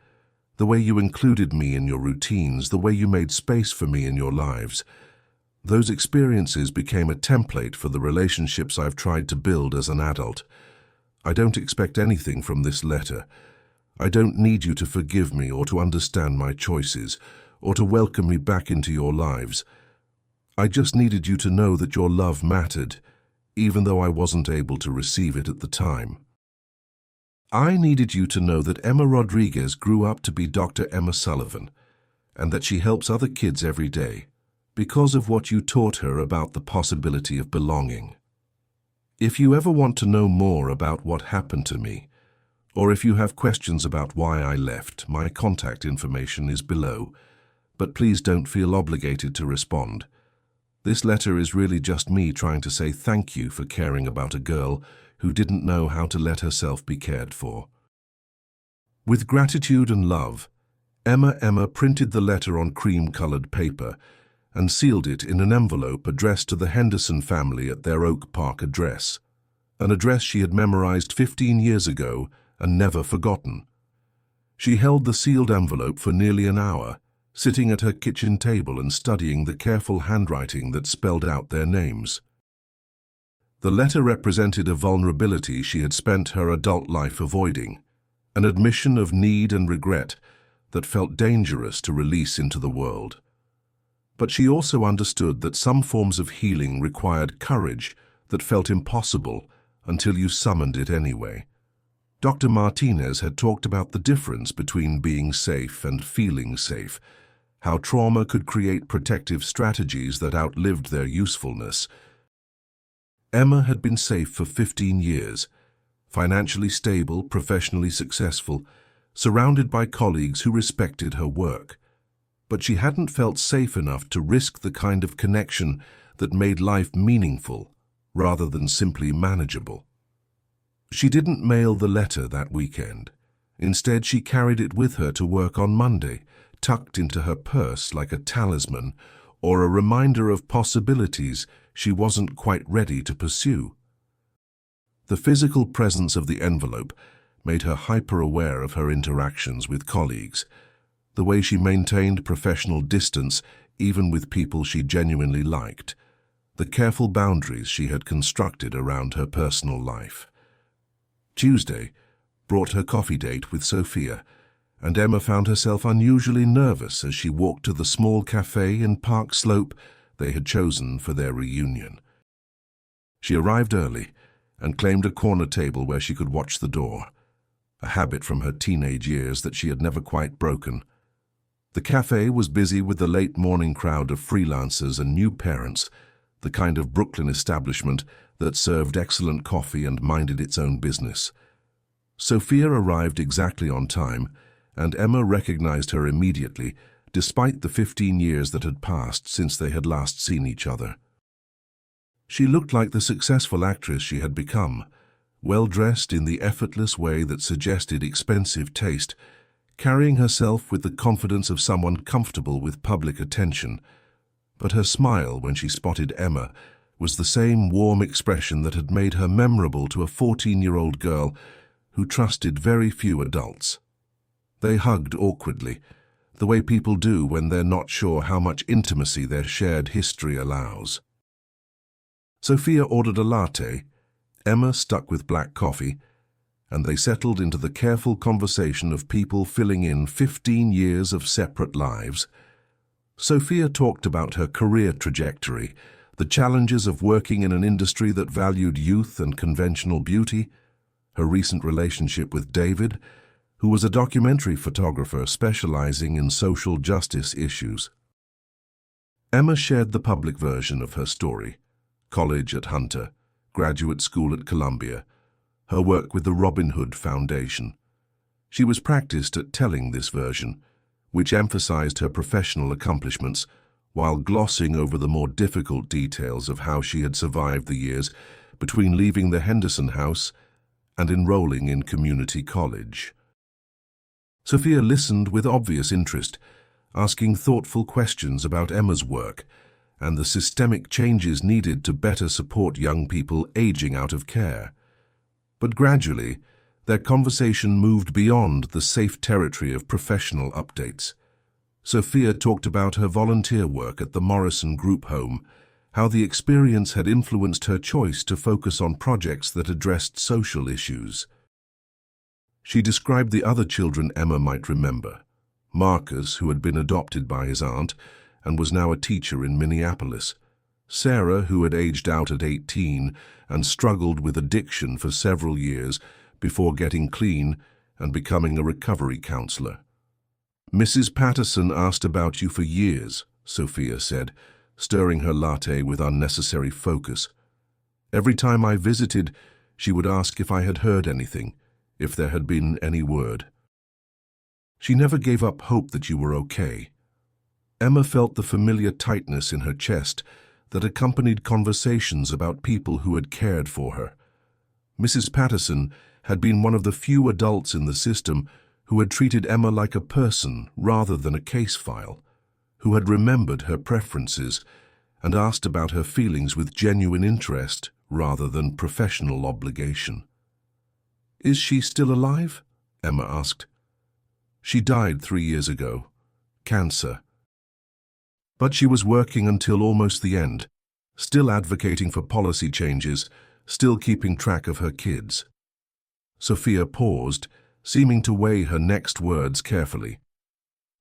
the way you included me in your routines, the way you made space for me in your lives, those experiences became a template for the relationships I've tried to build as an adult. I don't expect anything from this letter. I don't need you to forgive me or to understand my choices or to welcome me back into your lives. I just needed you to know that your love mattered, even though I wasn't able to receive it at the time. I needed you to know that Emma Rodriguez grew up to be Dr. Emma Sullivan, and that she helps other kids every day because of what you taught her about the possibility of belonging. If you ever want to know more about what happened to me, or if you have questions about why I left, my contact information is below, but please don't feel obligated to respond. This letter is really just me trying to say thank you for caring about a girl who didn't know how to let herself be cared for. With gratitude and love, Emma printed the letter on cream-colored paper and sealed it in an envelope addressed to the Henderson family at their Oak Park address, an address she had memorized 15 years ago and never forgotten. She held the sealed envelope for nearly an hour, sitting at her kitchen table and studying the careful handwriting that spelled out their names. The letter represented a vulnerability she had spent her adult life avoiding, an admission of need and regret that felt dangerous to release into the world. But she also understood that some forms of healing required courage that felt impossible until you summoned it anyway. Dr. Martinez had talked about the difference between being safe and feeling safe, how trauma could create protective strategies that outlived their usefulness. Emma had been safe for 15 years, financially stable, professionally successful, surrounded by colleagues who respected her work. But she hadn't felt safe enough to risk the kind of connection that made life meaningful rather than simply manageable. She didn't mail the letter that weekend. Instead, she carried it with her to work on Monday, tucked into her purse like a talisman or a reminder of possibilities she wasn't quite ready to pursue. The physical presence of the envelope made her hyper-aware of her interactions with colleagues, the way she maintained professional distance even with people she genuinely liked, the careful boundaries she had constructed around her personal life. Tuesday brought her coffee date with Sophia, and Emma found herself unusually nervous as she walked to the small cafe in Park Slope they had chosen for their reunion. She arrived early and claimed a corner table where she could watch the door, a habit from her teenage years that she had never quite broken. The cafe was busy with the late morning crowd of freelancers and new parents, the kind of Brooklyn establishment that served excellent coffee and minded its own business. Sophia arrived exactly on time, and Emma recognized her immediately, despite the 15 years that had passed since they had last seen each other. She looked like the successful actress she had become, well-dressed in the effortless way that suggested expensive taste, carrying herself with the confidence of someone comfortable with public attention. But her smile when she spotted Emma was the same warm expression that had made her memorable to a 14-year-old girl who trusted very few adults. They hugged awkwardly, the way people do when they're not sure how much intimacy their shared history allows. Sophia ordered a latte, Emma stuck with black coffee, and they settled into the careful conversation of people filling in 15 years of separate lives. Sophia talked about her career trajectory, the challenges of working in an industry that valued youth and conventional beauty, her recent relationship with David, who was a documentary photographer specializing in social justice issues. Emma shared the public version of her story: college at Hunter, graduate school at Columbia, her work with the Robin Hood Foundation. She was practiced at telling this version, which emphasized her professional accomplishments while glossing over the more difficult details of how she had survived the years between leaving the Henderson house and enrolling in community college. Sophia listened with obvious interest, asking thoughtful questions about Emma's work and the systemic changes needed to better support young people aging out of care. But gradually, their conversation moved beyond the safe territory of professional updates. Sophia talked about her volunteer work at the Morrison Group Home, how the experience had influenced her choice to focus on projects that addressed social issues. She described the other children Emma might remember: Marcus, who had been adopted by his aunt and was now a teacher in Minneapolis; Sarah, who had aged out at 18 and struggled with addiction for several years before getting clean and becoming a recovery counselor. "Mrs. Patterson asked about you for years," Sophia said, stirring her latte with unnecessary focus. "Every time I visited, she would ask if I had heard anything, if there had been any word. She never gave up hope that you were okay." Emma felt the familiar tightness in her chest that accompanied conversations about people who had cared for her. Mrs. Patterson had been one of the few adults in the system who had treated Emma like a person rather than a case file, who had remembered her preferences and asked about her feelings with genuine interest rather than professional obligation. "Is she still alive?" Emma asked. "She died 3 years ago. Cancer. But she was working until almost the end, still advocating for policy changes, still keeping track of her kids. Sophia paused, seeming to weigh her next words carefully.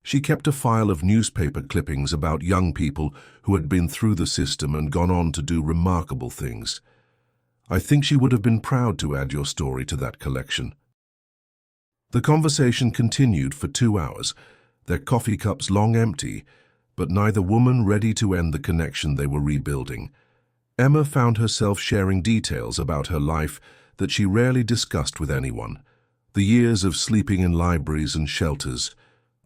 She kept a file of newspaper clippings about young people who had been through the system and gone on to do remarkable things. I think she would have been proud to add your story to that collection. The conversation continued for 2 hours, their coffee cups long empty, but neither woman ready to end the connection they were rebuilding. Emma found herself sharing details about her life that she rarely discussed with anyone. The years of sleeping in libraries and shelters,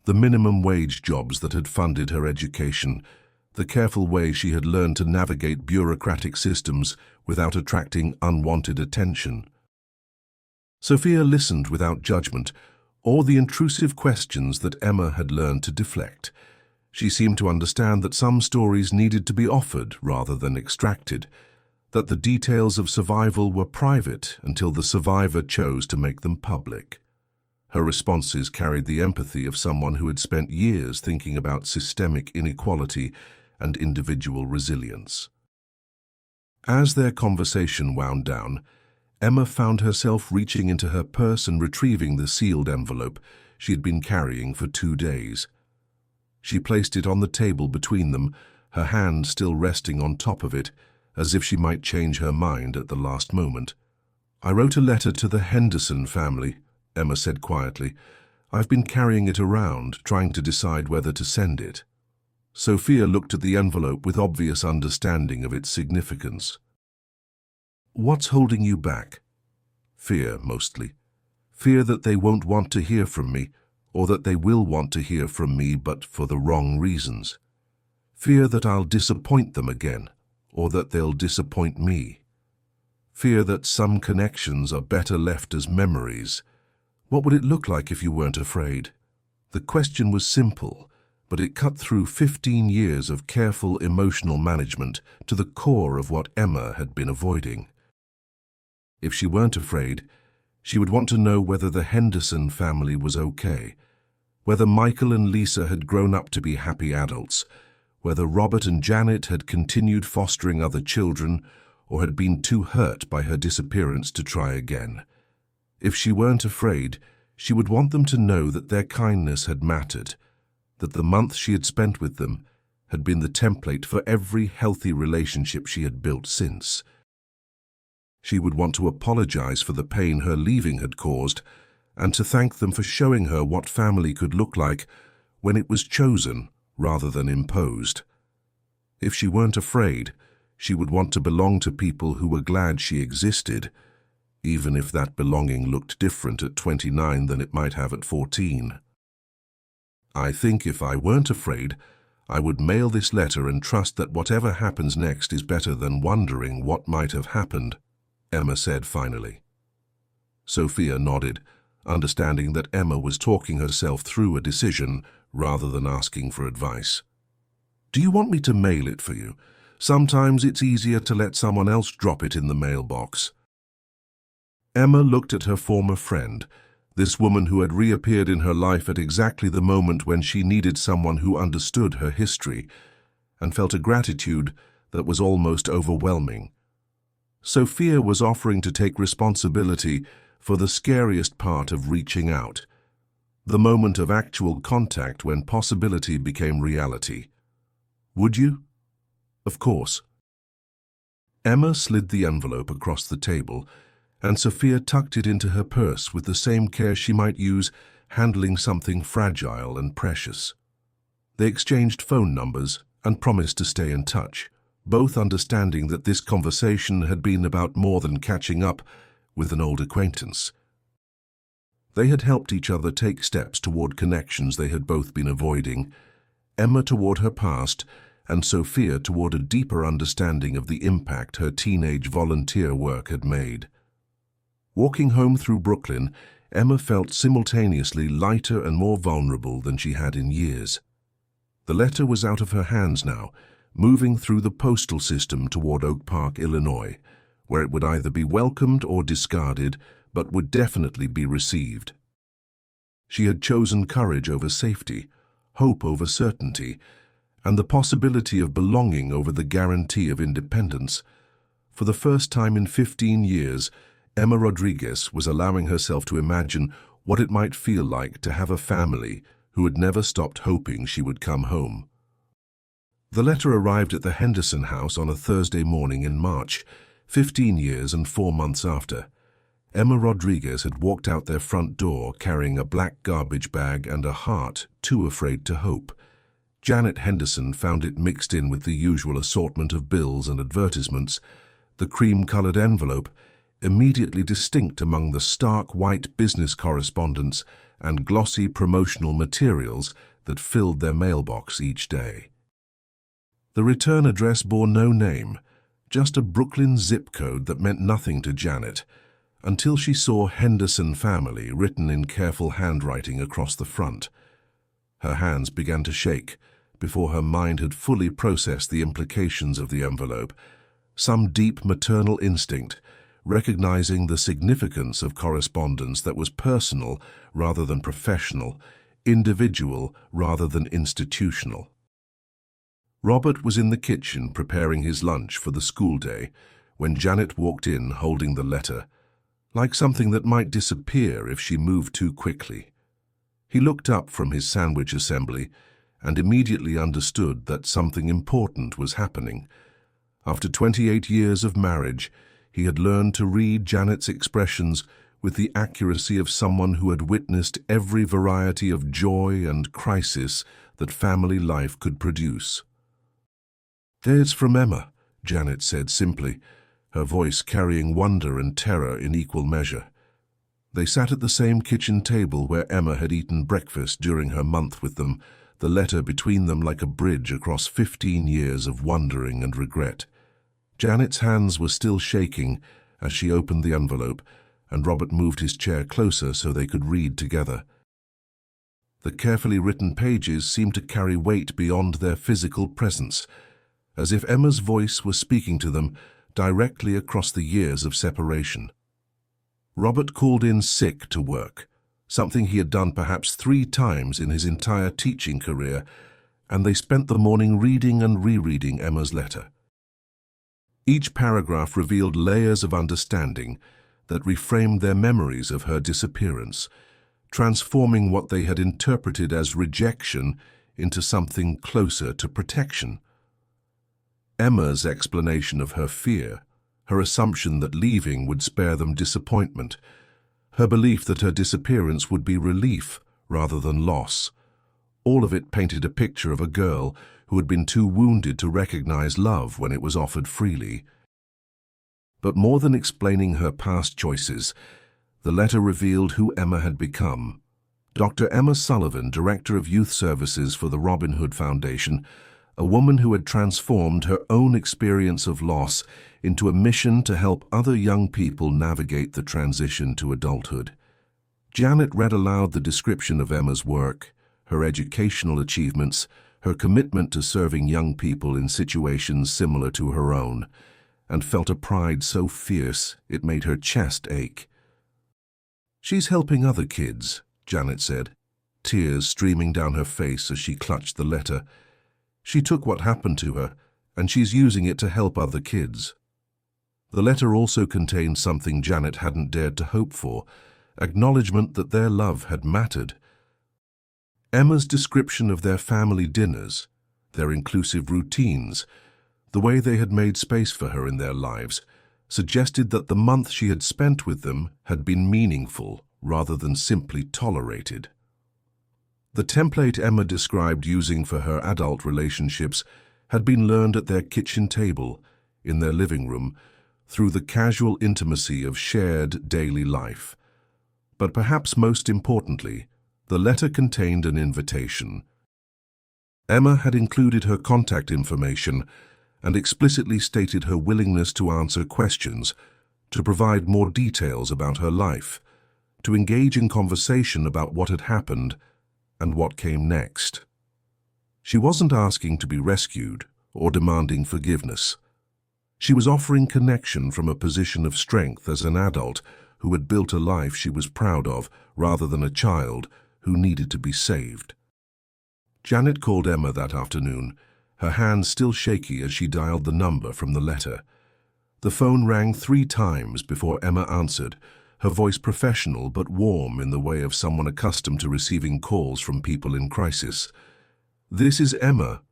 the minimum wage jobs that had funded her education, the careful way she had learned to navigate bureaucratic systems without attracting unwanted attention. Sophia listened without judgment, or the intrusive questions that Emma had learned to deflect. She seemed to understand that some stories needed to be offered rather than extracted, that the details of survival were private until the survivor chose to make them public. Her responses carried the empathy of someone who had spent years thinking about systemic inequality and individual resilience. As their conversation wound down, Emma found herself reaching into her purse and retrieving the sealed envelope she had been carrying for 2 days. She placed it on the table between them, her hand still resting on top of it, as if she might change her mind at the last moment. "I wrote a letter to the Henderson family," Emma said quietly. "I've been carrying it around, trying to decide whether to send it." Sophia looked at the envelope with obvious understanding of its significance. "What's holding you back?" "Fear, mostly. Fear that they won't want to hear from me, or that they will want to hear from me but for the wrong reasons. Fear that I'll disappoint them again, or that they'll disappoint me. Fear that some connections are better left as memories. What would it look like if you weren't afraid?" The question was simple, but it cut through 15 years of careful emotional management to the core of what Emma had been avoiding. If she weren't afraid, she would want to know whether the Henderson family was okay, whether Michael and Lisa had grown up to be happy adults, whether Robert and Janet had continued fostering other children or had been too hurt by her disappearance to try again. If she weren't afraid, she would want them to know that their kindness had mattered, that the month she had spent with them had been the template for every healthy relationship she had built since. She would want to apologize for the pain her leaving had caused, and to thank them for showing her what family could look like when it was chosen rather than imposed. If she weren't afraid, she would want to belong to people who were glad she existed, even if that belonging looked different at 29 than it might have at 14. "I think if I weren't afraid, I would mail this letter and trust that whatever happens next is better than wondering what might have happened," Emma said finally. Sophia nodded, understanding that Emma was talking herself through a decision rather than asking for advice. "Do you want me to mail it for you? Sometimes it's easier to let someone else drop it in the mailbox." Emma looked at her former friend, this woman who had reappeared in her life at exactly the moment when she needed someone who understood her history, and felt a gratitude that was almost overwhelming. Sophia was offering to take responsibility for the scariest part of reaching out, the moment of actual contact when possibility became reality. "Would you?" "Of course." Emma slid the envelope across the table, and Sophia tucked it into her purse with the same care she might use handling something fragile and precious. They exchanged phone numbers and promised to stay in touch, both understanding that this conversation had been about more than catching up with an old acquaintance. They had helped each other take steps toward connections they had both been avoiding, Emma toward her past, and Sophia toward a deeper understanding of the impact her teenage volunteer work had made. Walking home through Brooklyn, Emma felt simultaneously lighter and more vulnerable than she had in years. The letter was out of her hands now, moving through the postal system toward Oak Park, Illinois, where it would either be welcomed or discarded, but would definitely be received. She had chosen courage over safety, hope over certainty, and the possibility of belonging over the guarantee of independence. For the first time in 15 years, Emma Rodriguez was allowing herself to imagine what it might feel like to have a family who had never stopped hoping she would come home. The letter arrived at the Henderson house on a Thursday morning in March, 15 years and 4 months after. Emma Rodriguez had walked out their front door carrying a black garbage bag and a heart too afraid to hope. Janet Henderson found it mixed in with the usual assortment of bills and advertisements, the cream-colored envelope, immediately distinct among the stark white business correspondence and glossy promotional materials that filled their mailbox each day. The return address bore no name, just a Brooklyn zip code that meant nothing to Janet, until she saw Henderson Family written in careful handwriting across the front. Her hands began to shake before her mind had fully processed the implications of the envelope. Some deep maternal instinct, recognizing the significance of correspondence that was personal rather than professional, individual rather than institutional. Robert was in the kitchen preparing his lunch for the school day when Janet walked in holding the letter, like something that might disappear if she moved too quickly. He looked up from his sandwich assembly and immediately understood that something important was happening. After 28 years of marriage, he had learned to read Janet's expressions with the accuracy of someone who had witnessed every variety of joy and crisis that family life could produce. "There's from Emma," Janet said simply, her voice carrying wonder and terror in equal measure. They sat at the same kitchen table where Emma had eaten breakfast during her month with them, the letter between them like a bridge across 15 years of wondering and regret. Janet's hands were still shaking as she opened the envelope, and Robert moved his chair closer so they could read together. The carefully written pages seemed to carry weight beyond their physical presence, as if Emma's voice was speaking to them directly across the years of separation. Robert called in sick to work, something he had done perhaps 3 times in his entire teaching career, and they spent the morning reading and rereading Emma's letter. Each paragraph revealed layers of understanding that reframed their memories of her disappearance, transforming what they had interpreted as rejection into something closer to protection. Emma's explanation of her fear, her assumption that leaving would spare them disappointment, her belief that her disappearance would be relief rather than loss, all of it painted a picture of a girl who had been too wounded to recognize love when it was offered freely. But more than explaining her past choices, the letter revealed who Emma had become. Dr. Emma Sullivan, Director of Youth Services for the Robin Hood Foundation, a woman who had transformed her own experience of loss into a mission to help other young people navigate the transition to adulthood. Janet read aloud the description of Emma's work, her educational achievements, her commitment to serving young people in situations similar to her own, and felt a pride so fierce it made her chest ache. "She's helping other kids," Janet said, tears streaming down her face as she clutched the letter. "She took what happened to her, and she's using it to help other kids." The letter also contained something Janet hadn't dared to hope for, acknowledgement that their love had mattered. Emma's description of their family dinners, their inclusive routines, the way they had made space for her in their lives, suggested that the month she had spent with them had been meaningful rather than simply tolerated. The template Emma described using for her adult relationships had been learned at their kitchen table, in their living room, through the casual intimacy of shared daily life. But perhaps most importantly, the letter contained an invitation. Emma had included her contact information and explicitly stated her willingness to answer questions, to provide more details about her life, to engage in conversation about what had happened and what came next. She wasn't asking to be rescued or demanding forgiveness. She was offering connection from a position of strength as an adult who had built a life she was proud of rather than a child who needed to be saved. Janet called Emma that afternoon, her hands still shaky as she dialed the number from the letter. The phone rang 3 times before Emma answered, her voice professional but warm in the way of someone accustomed to receiving calls from people in crisis. "This is Emma.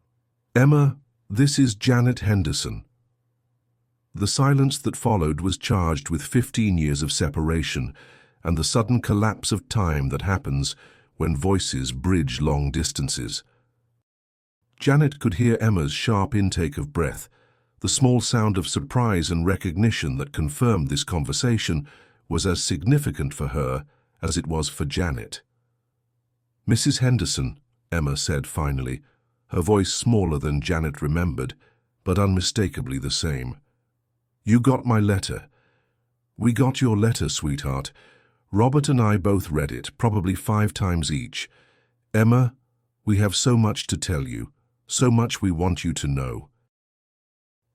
Emma, this is Janet Henderson." The silence that followed was charged with 15 years of separation and the sudden collapse of time that happens when voices bridge long distances. Janet could hear Emma's sharp intake of breath, the small sound of surprise and recognition that confirmed this conversation was as significant for her as it was for Janet. "Mrs. Henderson," Emma said finally, her voice smaller than Janet remembered, but unmistakably the same. "You got my letter." "We got your letter, sweetheart. Robert and I both read it, probably 5 times each. Emma, we have so much to tell you, so much we want you to know."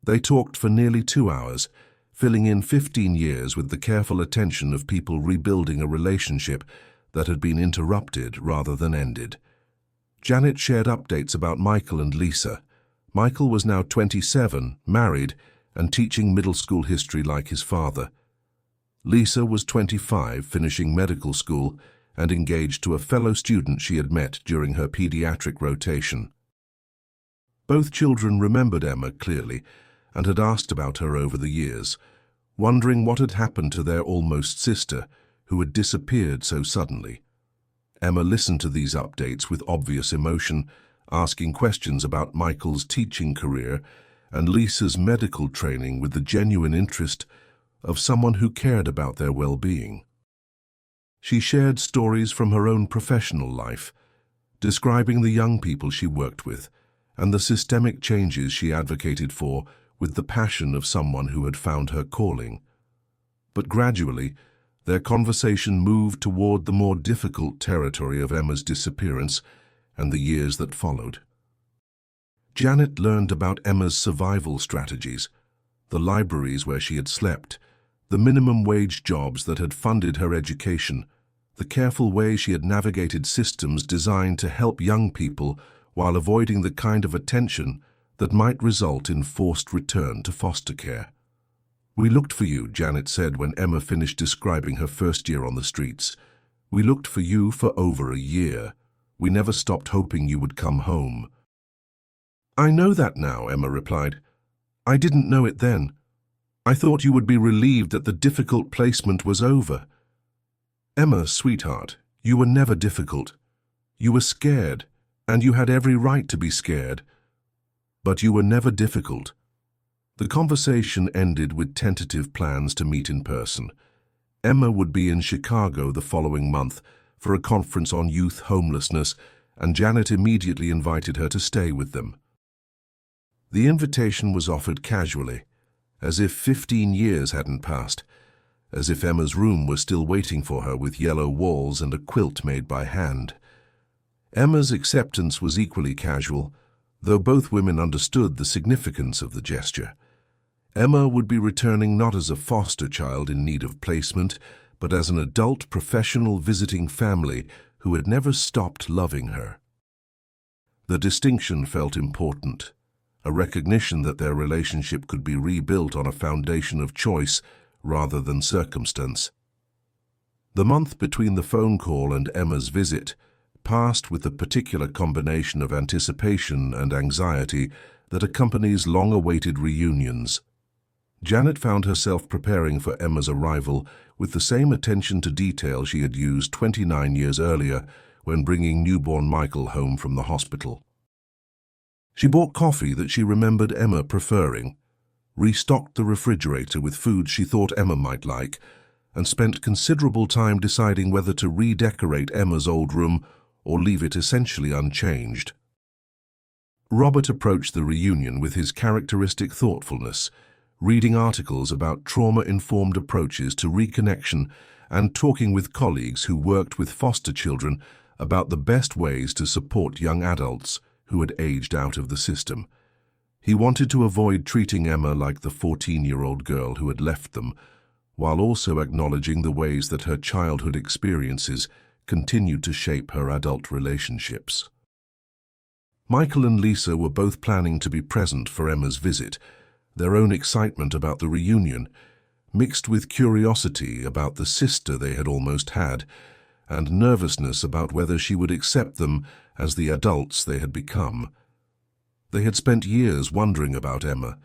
They talked for nearly 2 hours, filling in 15 years with the careful attention of people rebuilding a relationship that had been interrupted rather than ended. Janet shared updates about Michael and Lisa. Michael was now 27, married, and teaching middle school history like his father. Lisa was 25, finishing medical school, and engaged to a fellow student she had met during her pediatric rotation. Both children remembered Emma clearly and had asked about her over the years, wondering what had happened to their almost sister, who had disappeared so suddenly. Emma listened to these updates with obvious emotion, asking questions about Michael's teaching career and Lisa's medical training with the genuine interest of someone who cared about their well-being. She shared stories from her own professional life, describing the young people she worked with and the systemic changes she advocated for with the passion of someone who had found her calling. But gradually, their conversation moved toward the more difficult territory of Emma's disappearance and the years that followed. Janet learned about Emma's survival strategies, the libraries where she had slept, the minimum wage jobs that had funded her education, the careful way she had navigated systems designed to help young people while avoiding the kind of attention that might result in forced return to foster care. "We looked for you," Janet said when Emma finished describing her first year on the streets. "We looked for you for over a year. We never stopped hoping you would come home." "I know that now," Emma replied. "I didn't know it then. I thought you would be relieved that the difficult placement was over." "Emma, sweetheart, you were never difficult. You were scared, and you had every right to be scared. But you were never difficult." The conversation ended with tentative plans to meet in person. Emma would be in Chicago the following month for a conference on youth homelessness, and Janet immediately invited her to stay with them. The invitation was offered casually, as if 15 years hadn't passed, as if Emma's room was still waiting for her with yellow walls and a quilt made by hand. Emma's acceptance was equally casual, though both women understood the significance of the gesture. Emma would be returning not as a foster child in need of placement, but as an adult professional visiting family who had never stopped loving her. The distinction felt important, a recognition that their relationship could be rebuilt on a foundation of choice rather than circumstance. The month between the phone call and Emma's visit passed with the particular combination of anticipation and anxiety that accompanies long-awaited reunions. Janet found herself preparing for Emma's arrival with the same attention to detail she had used 29 years earlier when bringing newborn Michael home from the hospital. She bought coffee that she remembered Emma preferring, restocked the refrigerator with foods she thought Emma might like, and spent considerable time deciding whether to redecorate Emma's old room or leave it essentially unchanged. Robert approached the reunion with his characteristic thoughtfulness, reading articles about trauma-informed approaches to reconnection and talking with colleagues who worked with foster children about the best ways to support young adults who had aged out of the system. He wanted to avoid treating Emma like the 14-year-old girl who had left them, while also acknowledging the ways that her childhood experiences continued to shape her adult relationships. Michael and Lisa were both planning to be present for Emma's visit, their own excitement about the reunion, mixed with curiosity about the sister they had almost had, and nervousness about whether she would accept them as the adults they had become. They had spent years wondering about Emma,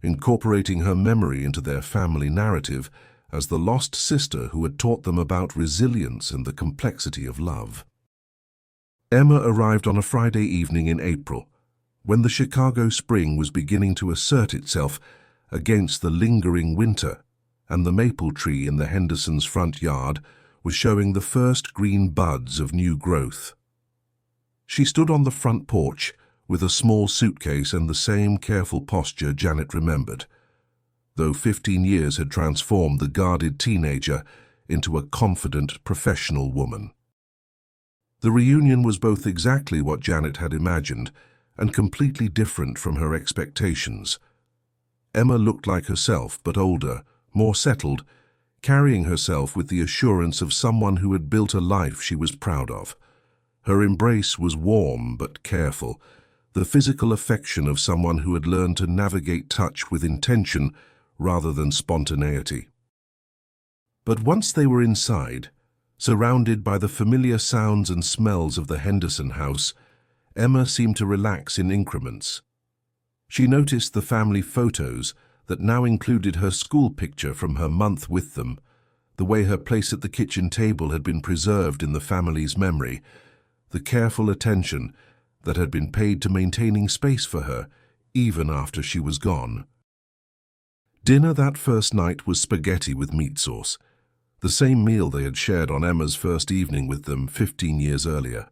incorporating her memory into their family narrative as the lost sister who had taught them about resilience and the complexity of love. Emma arrived on a Friday evening in April, when the Chicago spring was beginning to assert itself against the lingering winter, and the maple tree in the Hendersons' front yard was showing the first green buds of new growth. She stood on the front porch with a small suitcase and the same careful posture Janet remembered, though 15 years had transformed the guarded teenager into a confident, professional woman. The reunion was both exactly what Janet had imagined and completely different from her expectations. Emma looked like herself, but older, more settled, carrying herself with the assurance of someone who had built a life she was proud of. Her embrace was warm but careful, the physical affection of someone who had learned to navigate touch with intention rather than spontaneity. But once they were inside, surrounded by the familiar sounds and smells of the Henderson house, Emma seemed to relax in increments. She noticed the family photos that now included her school picture from her month with them, the way her place at the kitchen table had been preserved in the family's memory, the careful attention that had been paid to maintaining space for her even after she was gone. Dinner that first night was spaghetti with meat sauce, the same meal they had shared on Emma's first evening with them 15 years earlier.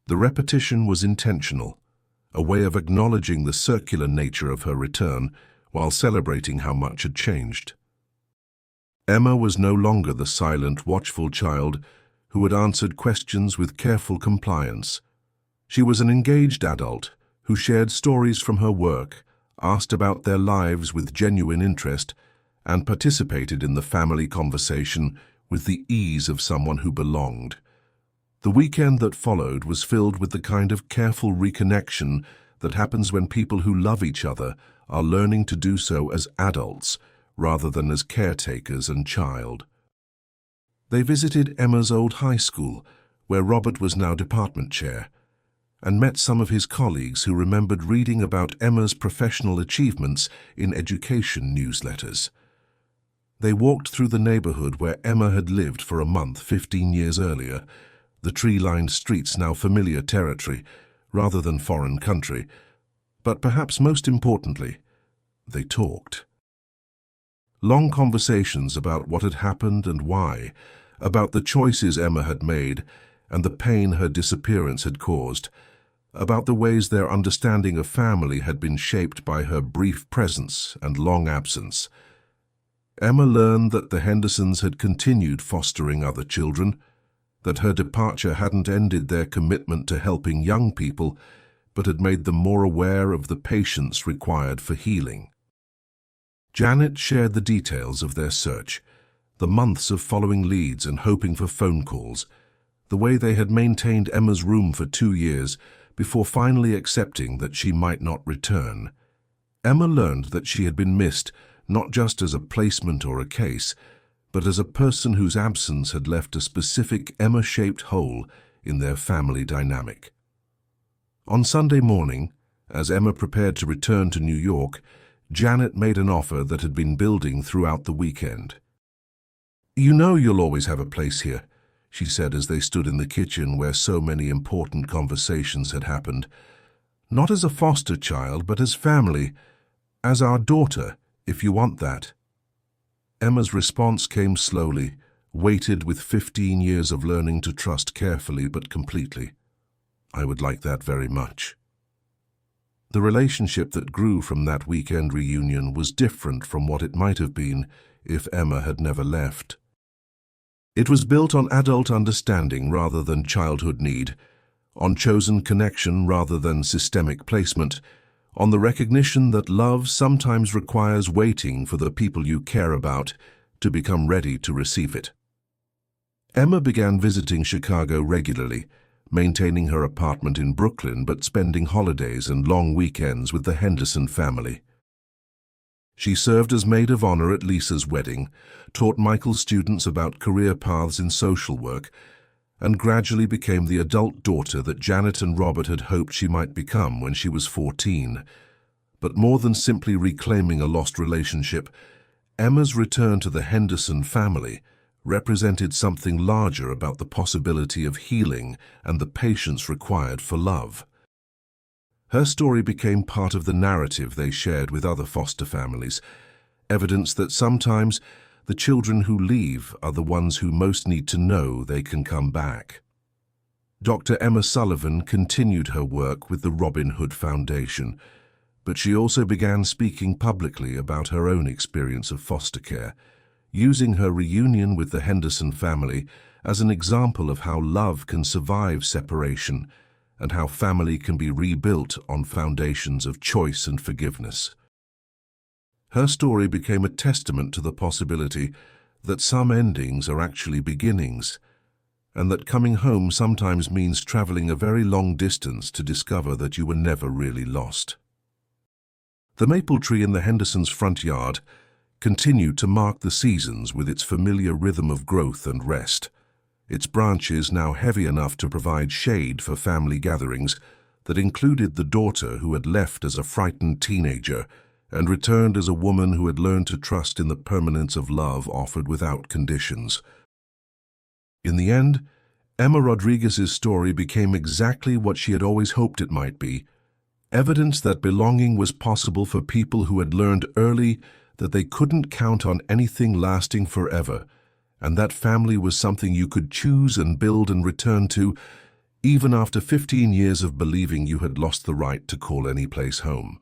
The repetition was intentional, a way of acknowledging the circular nature of her return while celebrating how much had changed. Emma was no longer the silent, watchful child who had answered questions with careful compliance. She was an engaged adult who shared stories from her work, asked about their lives with genuine interest, and participated in the family conversation with the ease of someone who belonged. The weekend that followed was filled with the kind of careful reconnection that happens when people who love each other are learning to do so as adults rather than as caretakers and child. They visited Emma's old high school, where Robert was now department chair, and met some of his colleagues who remembered reading about Emma's professional achievements in education newsletters. They walked through the neighborhood where Emma had lived for a month 15 years earlier, the tree-lined streets now familiar territory rather than foreign country, but perhaps most importantly, they talked. Long conversations about what had happened and why, about the choices Emma had made and the pain her disappearance had caused, about the ways their understanding of family had been shaped by her brief presence and long absence. Emma learned that the Hendersons had continued fostering other children, that her departure hadn't ended their commitment to helping young people, but had made them more aware of the patience required for healing. Janet shared the details of their search, the months of following leads and hoping for phone calls, the way they had maintained Emma's room for 2 years before finally accepting that she might not return. Emma learned that she had been missed not just as a placement or a case, but as a person whose absence had left a specific Emma-shaped hole in their family dynamic. On Sunday morning, as Emma prepared to return to New York, Janet made an offer that had been building throughout the weekend. "You know you'll always have a place here," she said as they stood in the kitchen where so many important conversations had happened. "Not as a foster child, but as family, as our daughter, if you want that." Emma's response came slowly, weighted with 15 years of learning to trust carefully but completely. "I would like that very much." The relationship that grew from that weekend reunion was different from what it might have been if Emma had never left. It was built on adult understanding rather than childhood need, on chosen connection rather than systemic placement, on the recognition that love sometimes requires waiting for the people you care about to become ready to receive it. Emma began visiting Chicago regularly, maintaining her apartment in Brooklyn but spending holidays and long weekends with the Henderson family. She served as maid of honor at Lisa's wedding, taught Michael's students about career paths in social work, and gradually became the adult daughter that Janet and Robert had hoped she might become when she was 14. But more than simply reclaiming a lost relationship, Emma's return to the Henderson family represented something larger about the possibility of healing and the patience required for love. Her story became part of the narrative they shared with other foster families, evidence that sometimes the children who leave are the ones who most need to know they can come back. Dr. Emma Sullivan continued her work with the Robin Hood Foundation, but she also began speaking publicly about her own experience of foster care, using her reunion with the Henderson family as an example of how love can survive separation and how family can be rebuilt on foundations of choice and forgiveness. Her story became a testament to the possibility that some endings are actually beginnings, and that coming home sometimes means traveling a very long distance to discover that you were never really lost. The maple tree in the Hendersons' front yard continued to mark the seasons with its familiar rhythm of growth and rest, its branches now heavy enough to provide shade for family gatherings that included the daughter who had left as a frightened teenager and returned as a woman who had learned to trust in the permanence of love offered without conditions. In the end, Emma Rodriguez's story became exactly what she had always hoped it might be, evidence that belonging was possible for people who had learned early that they couldn't count on anything lasting forever, and that family was something you could choose and build and return to, even after 15 years of believing you had lost the right to call any place home.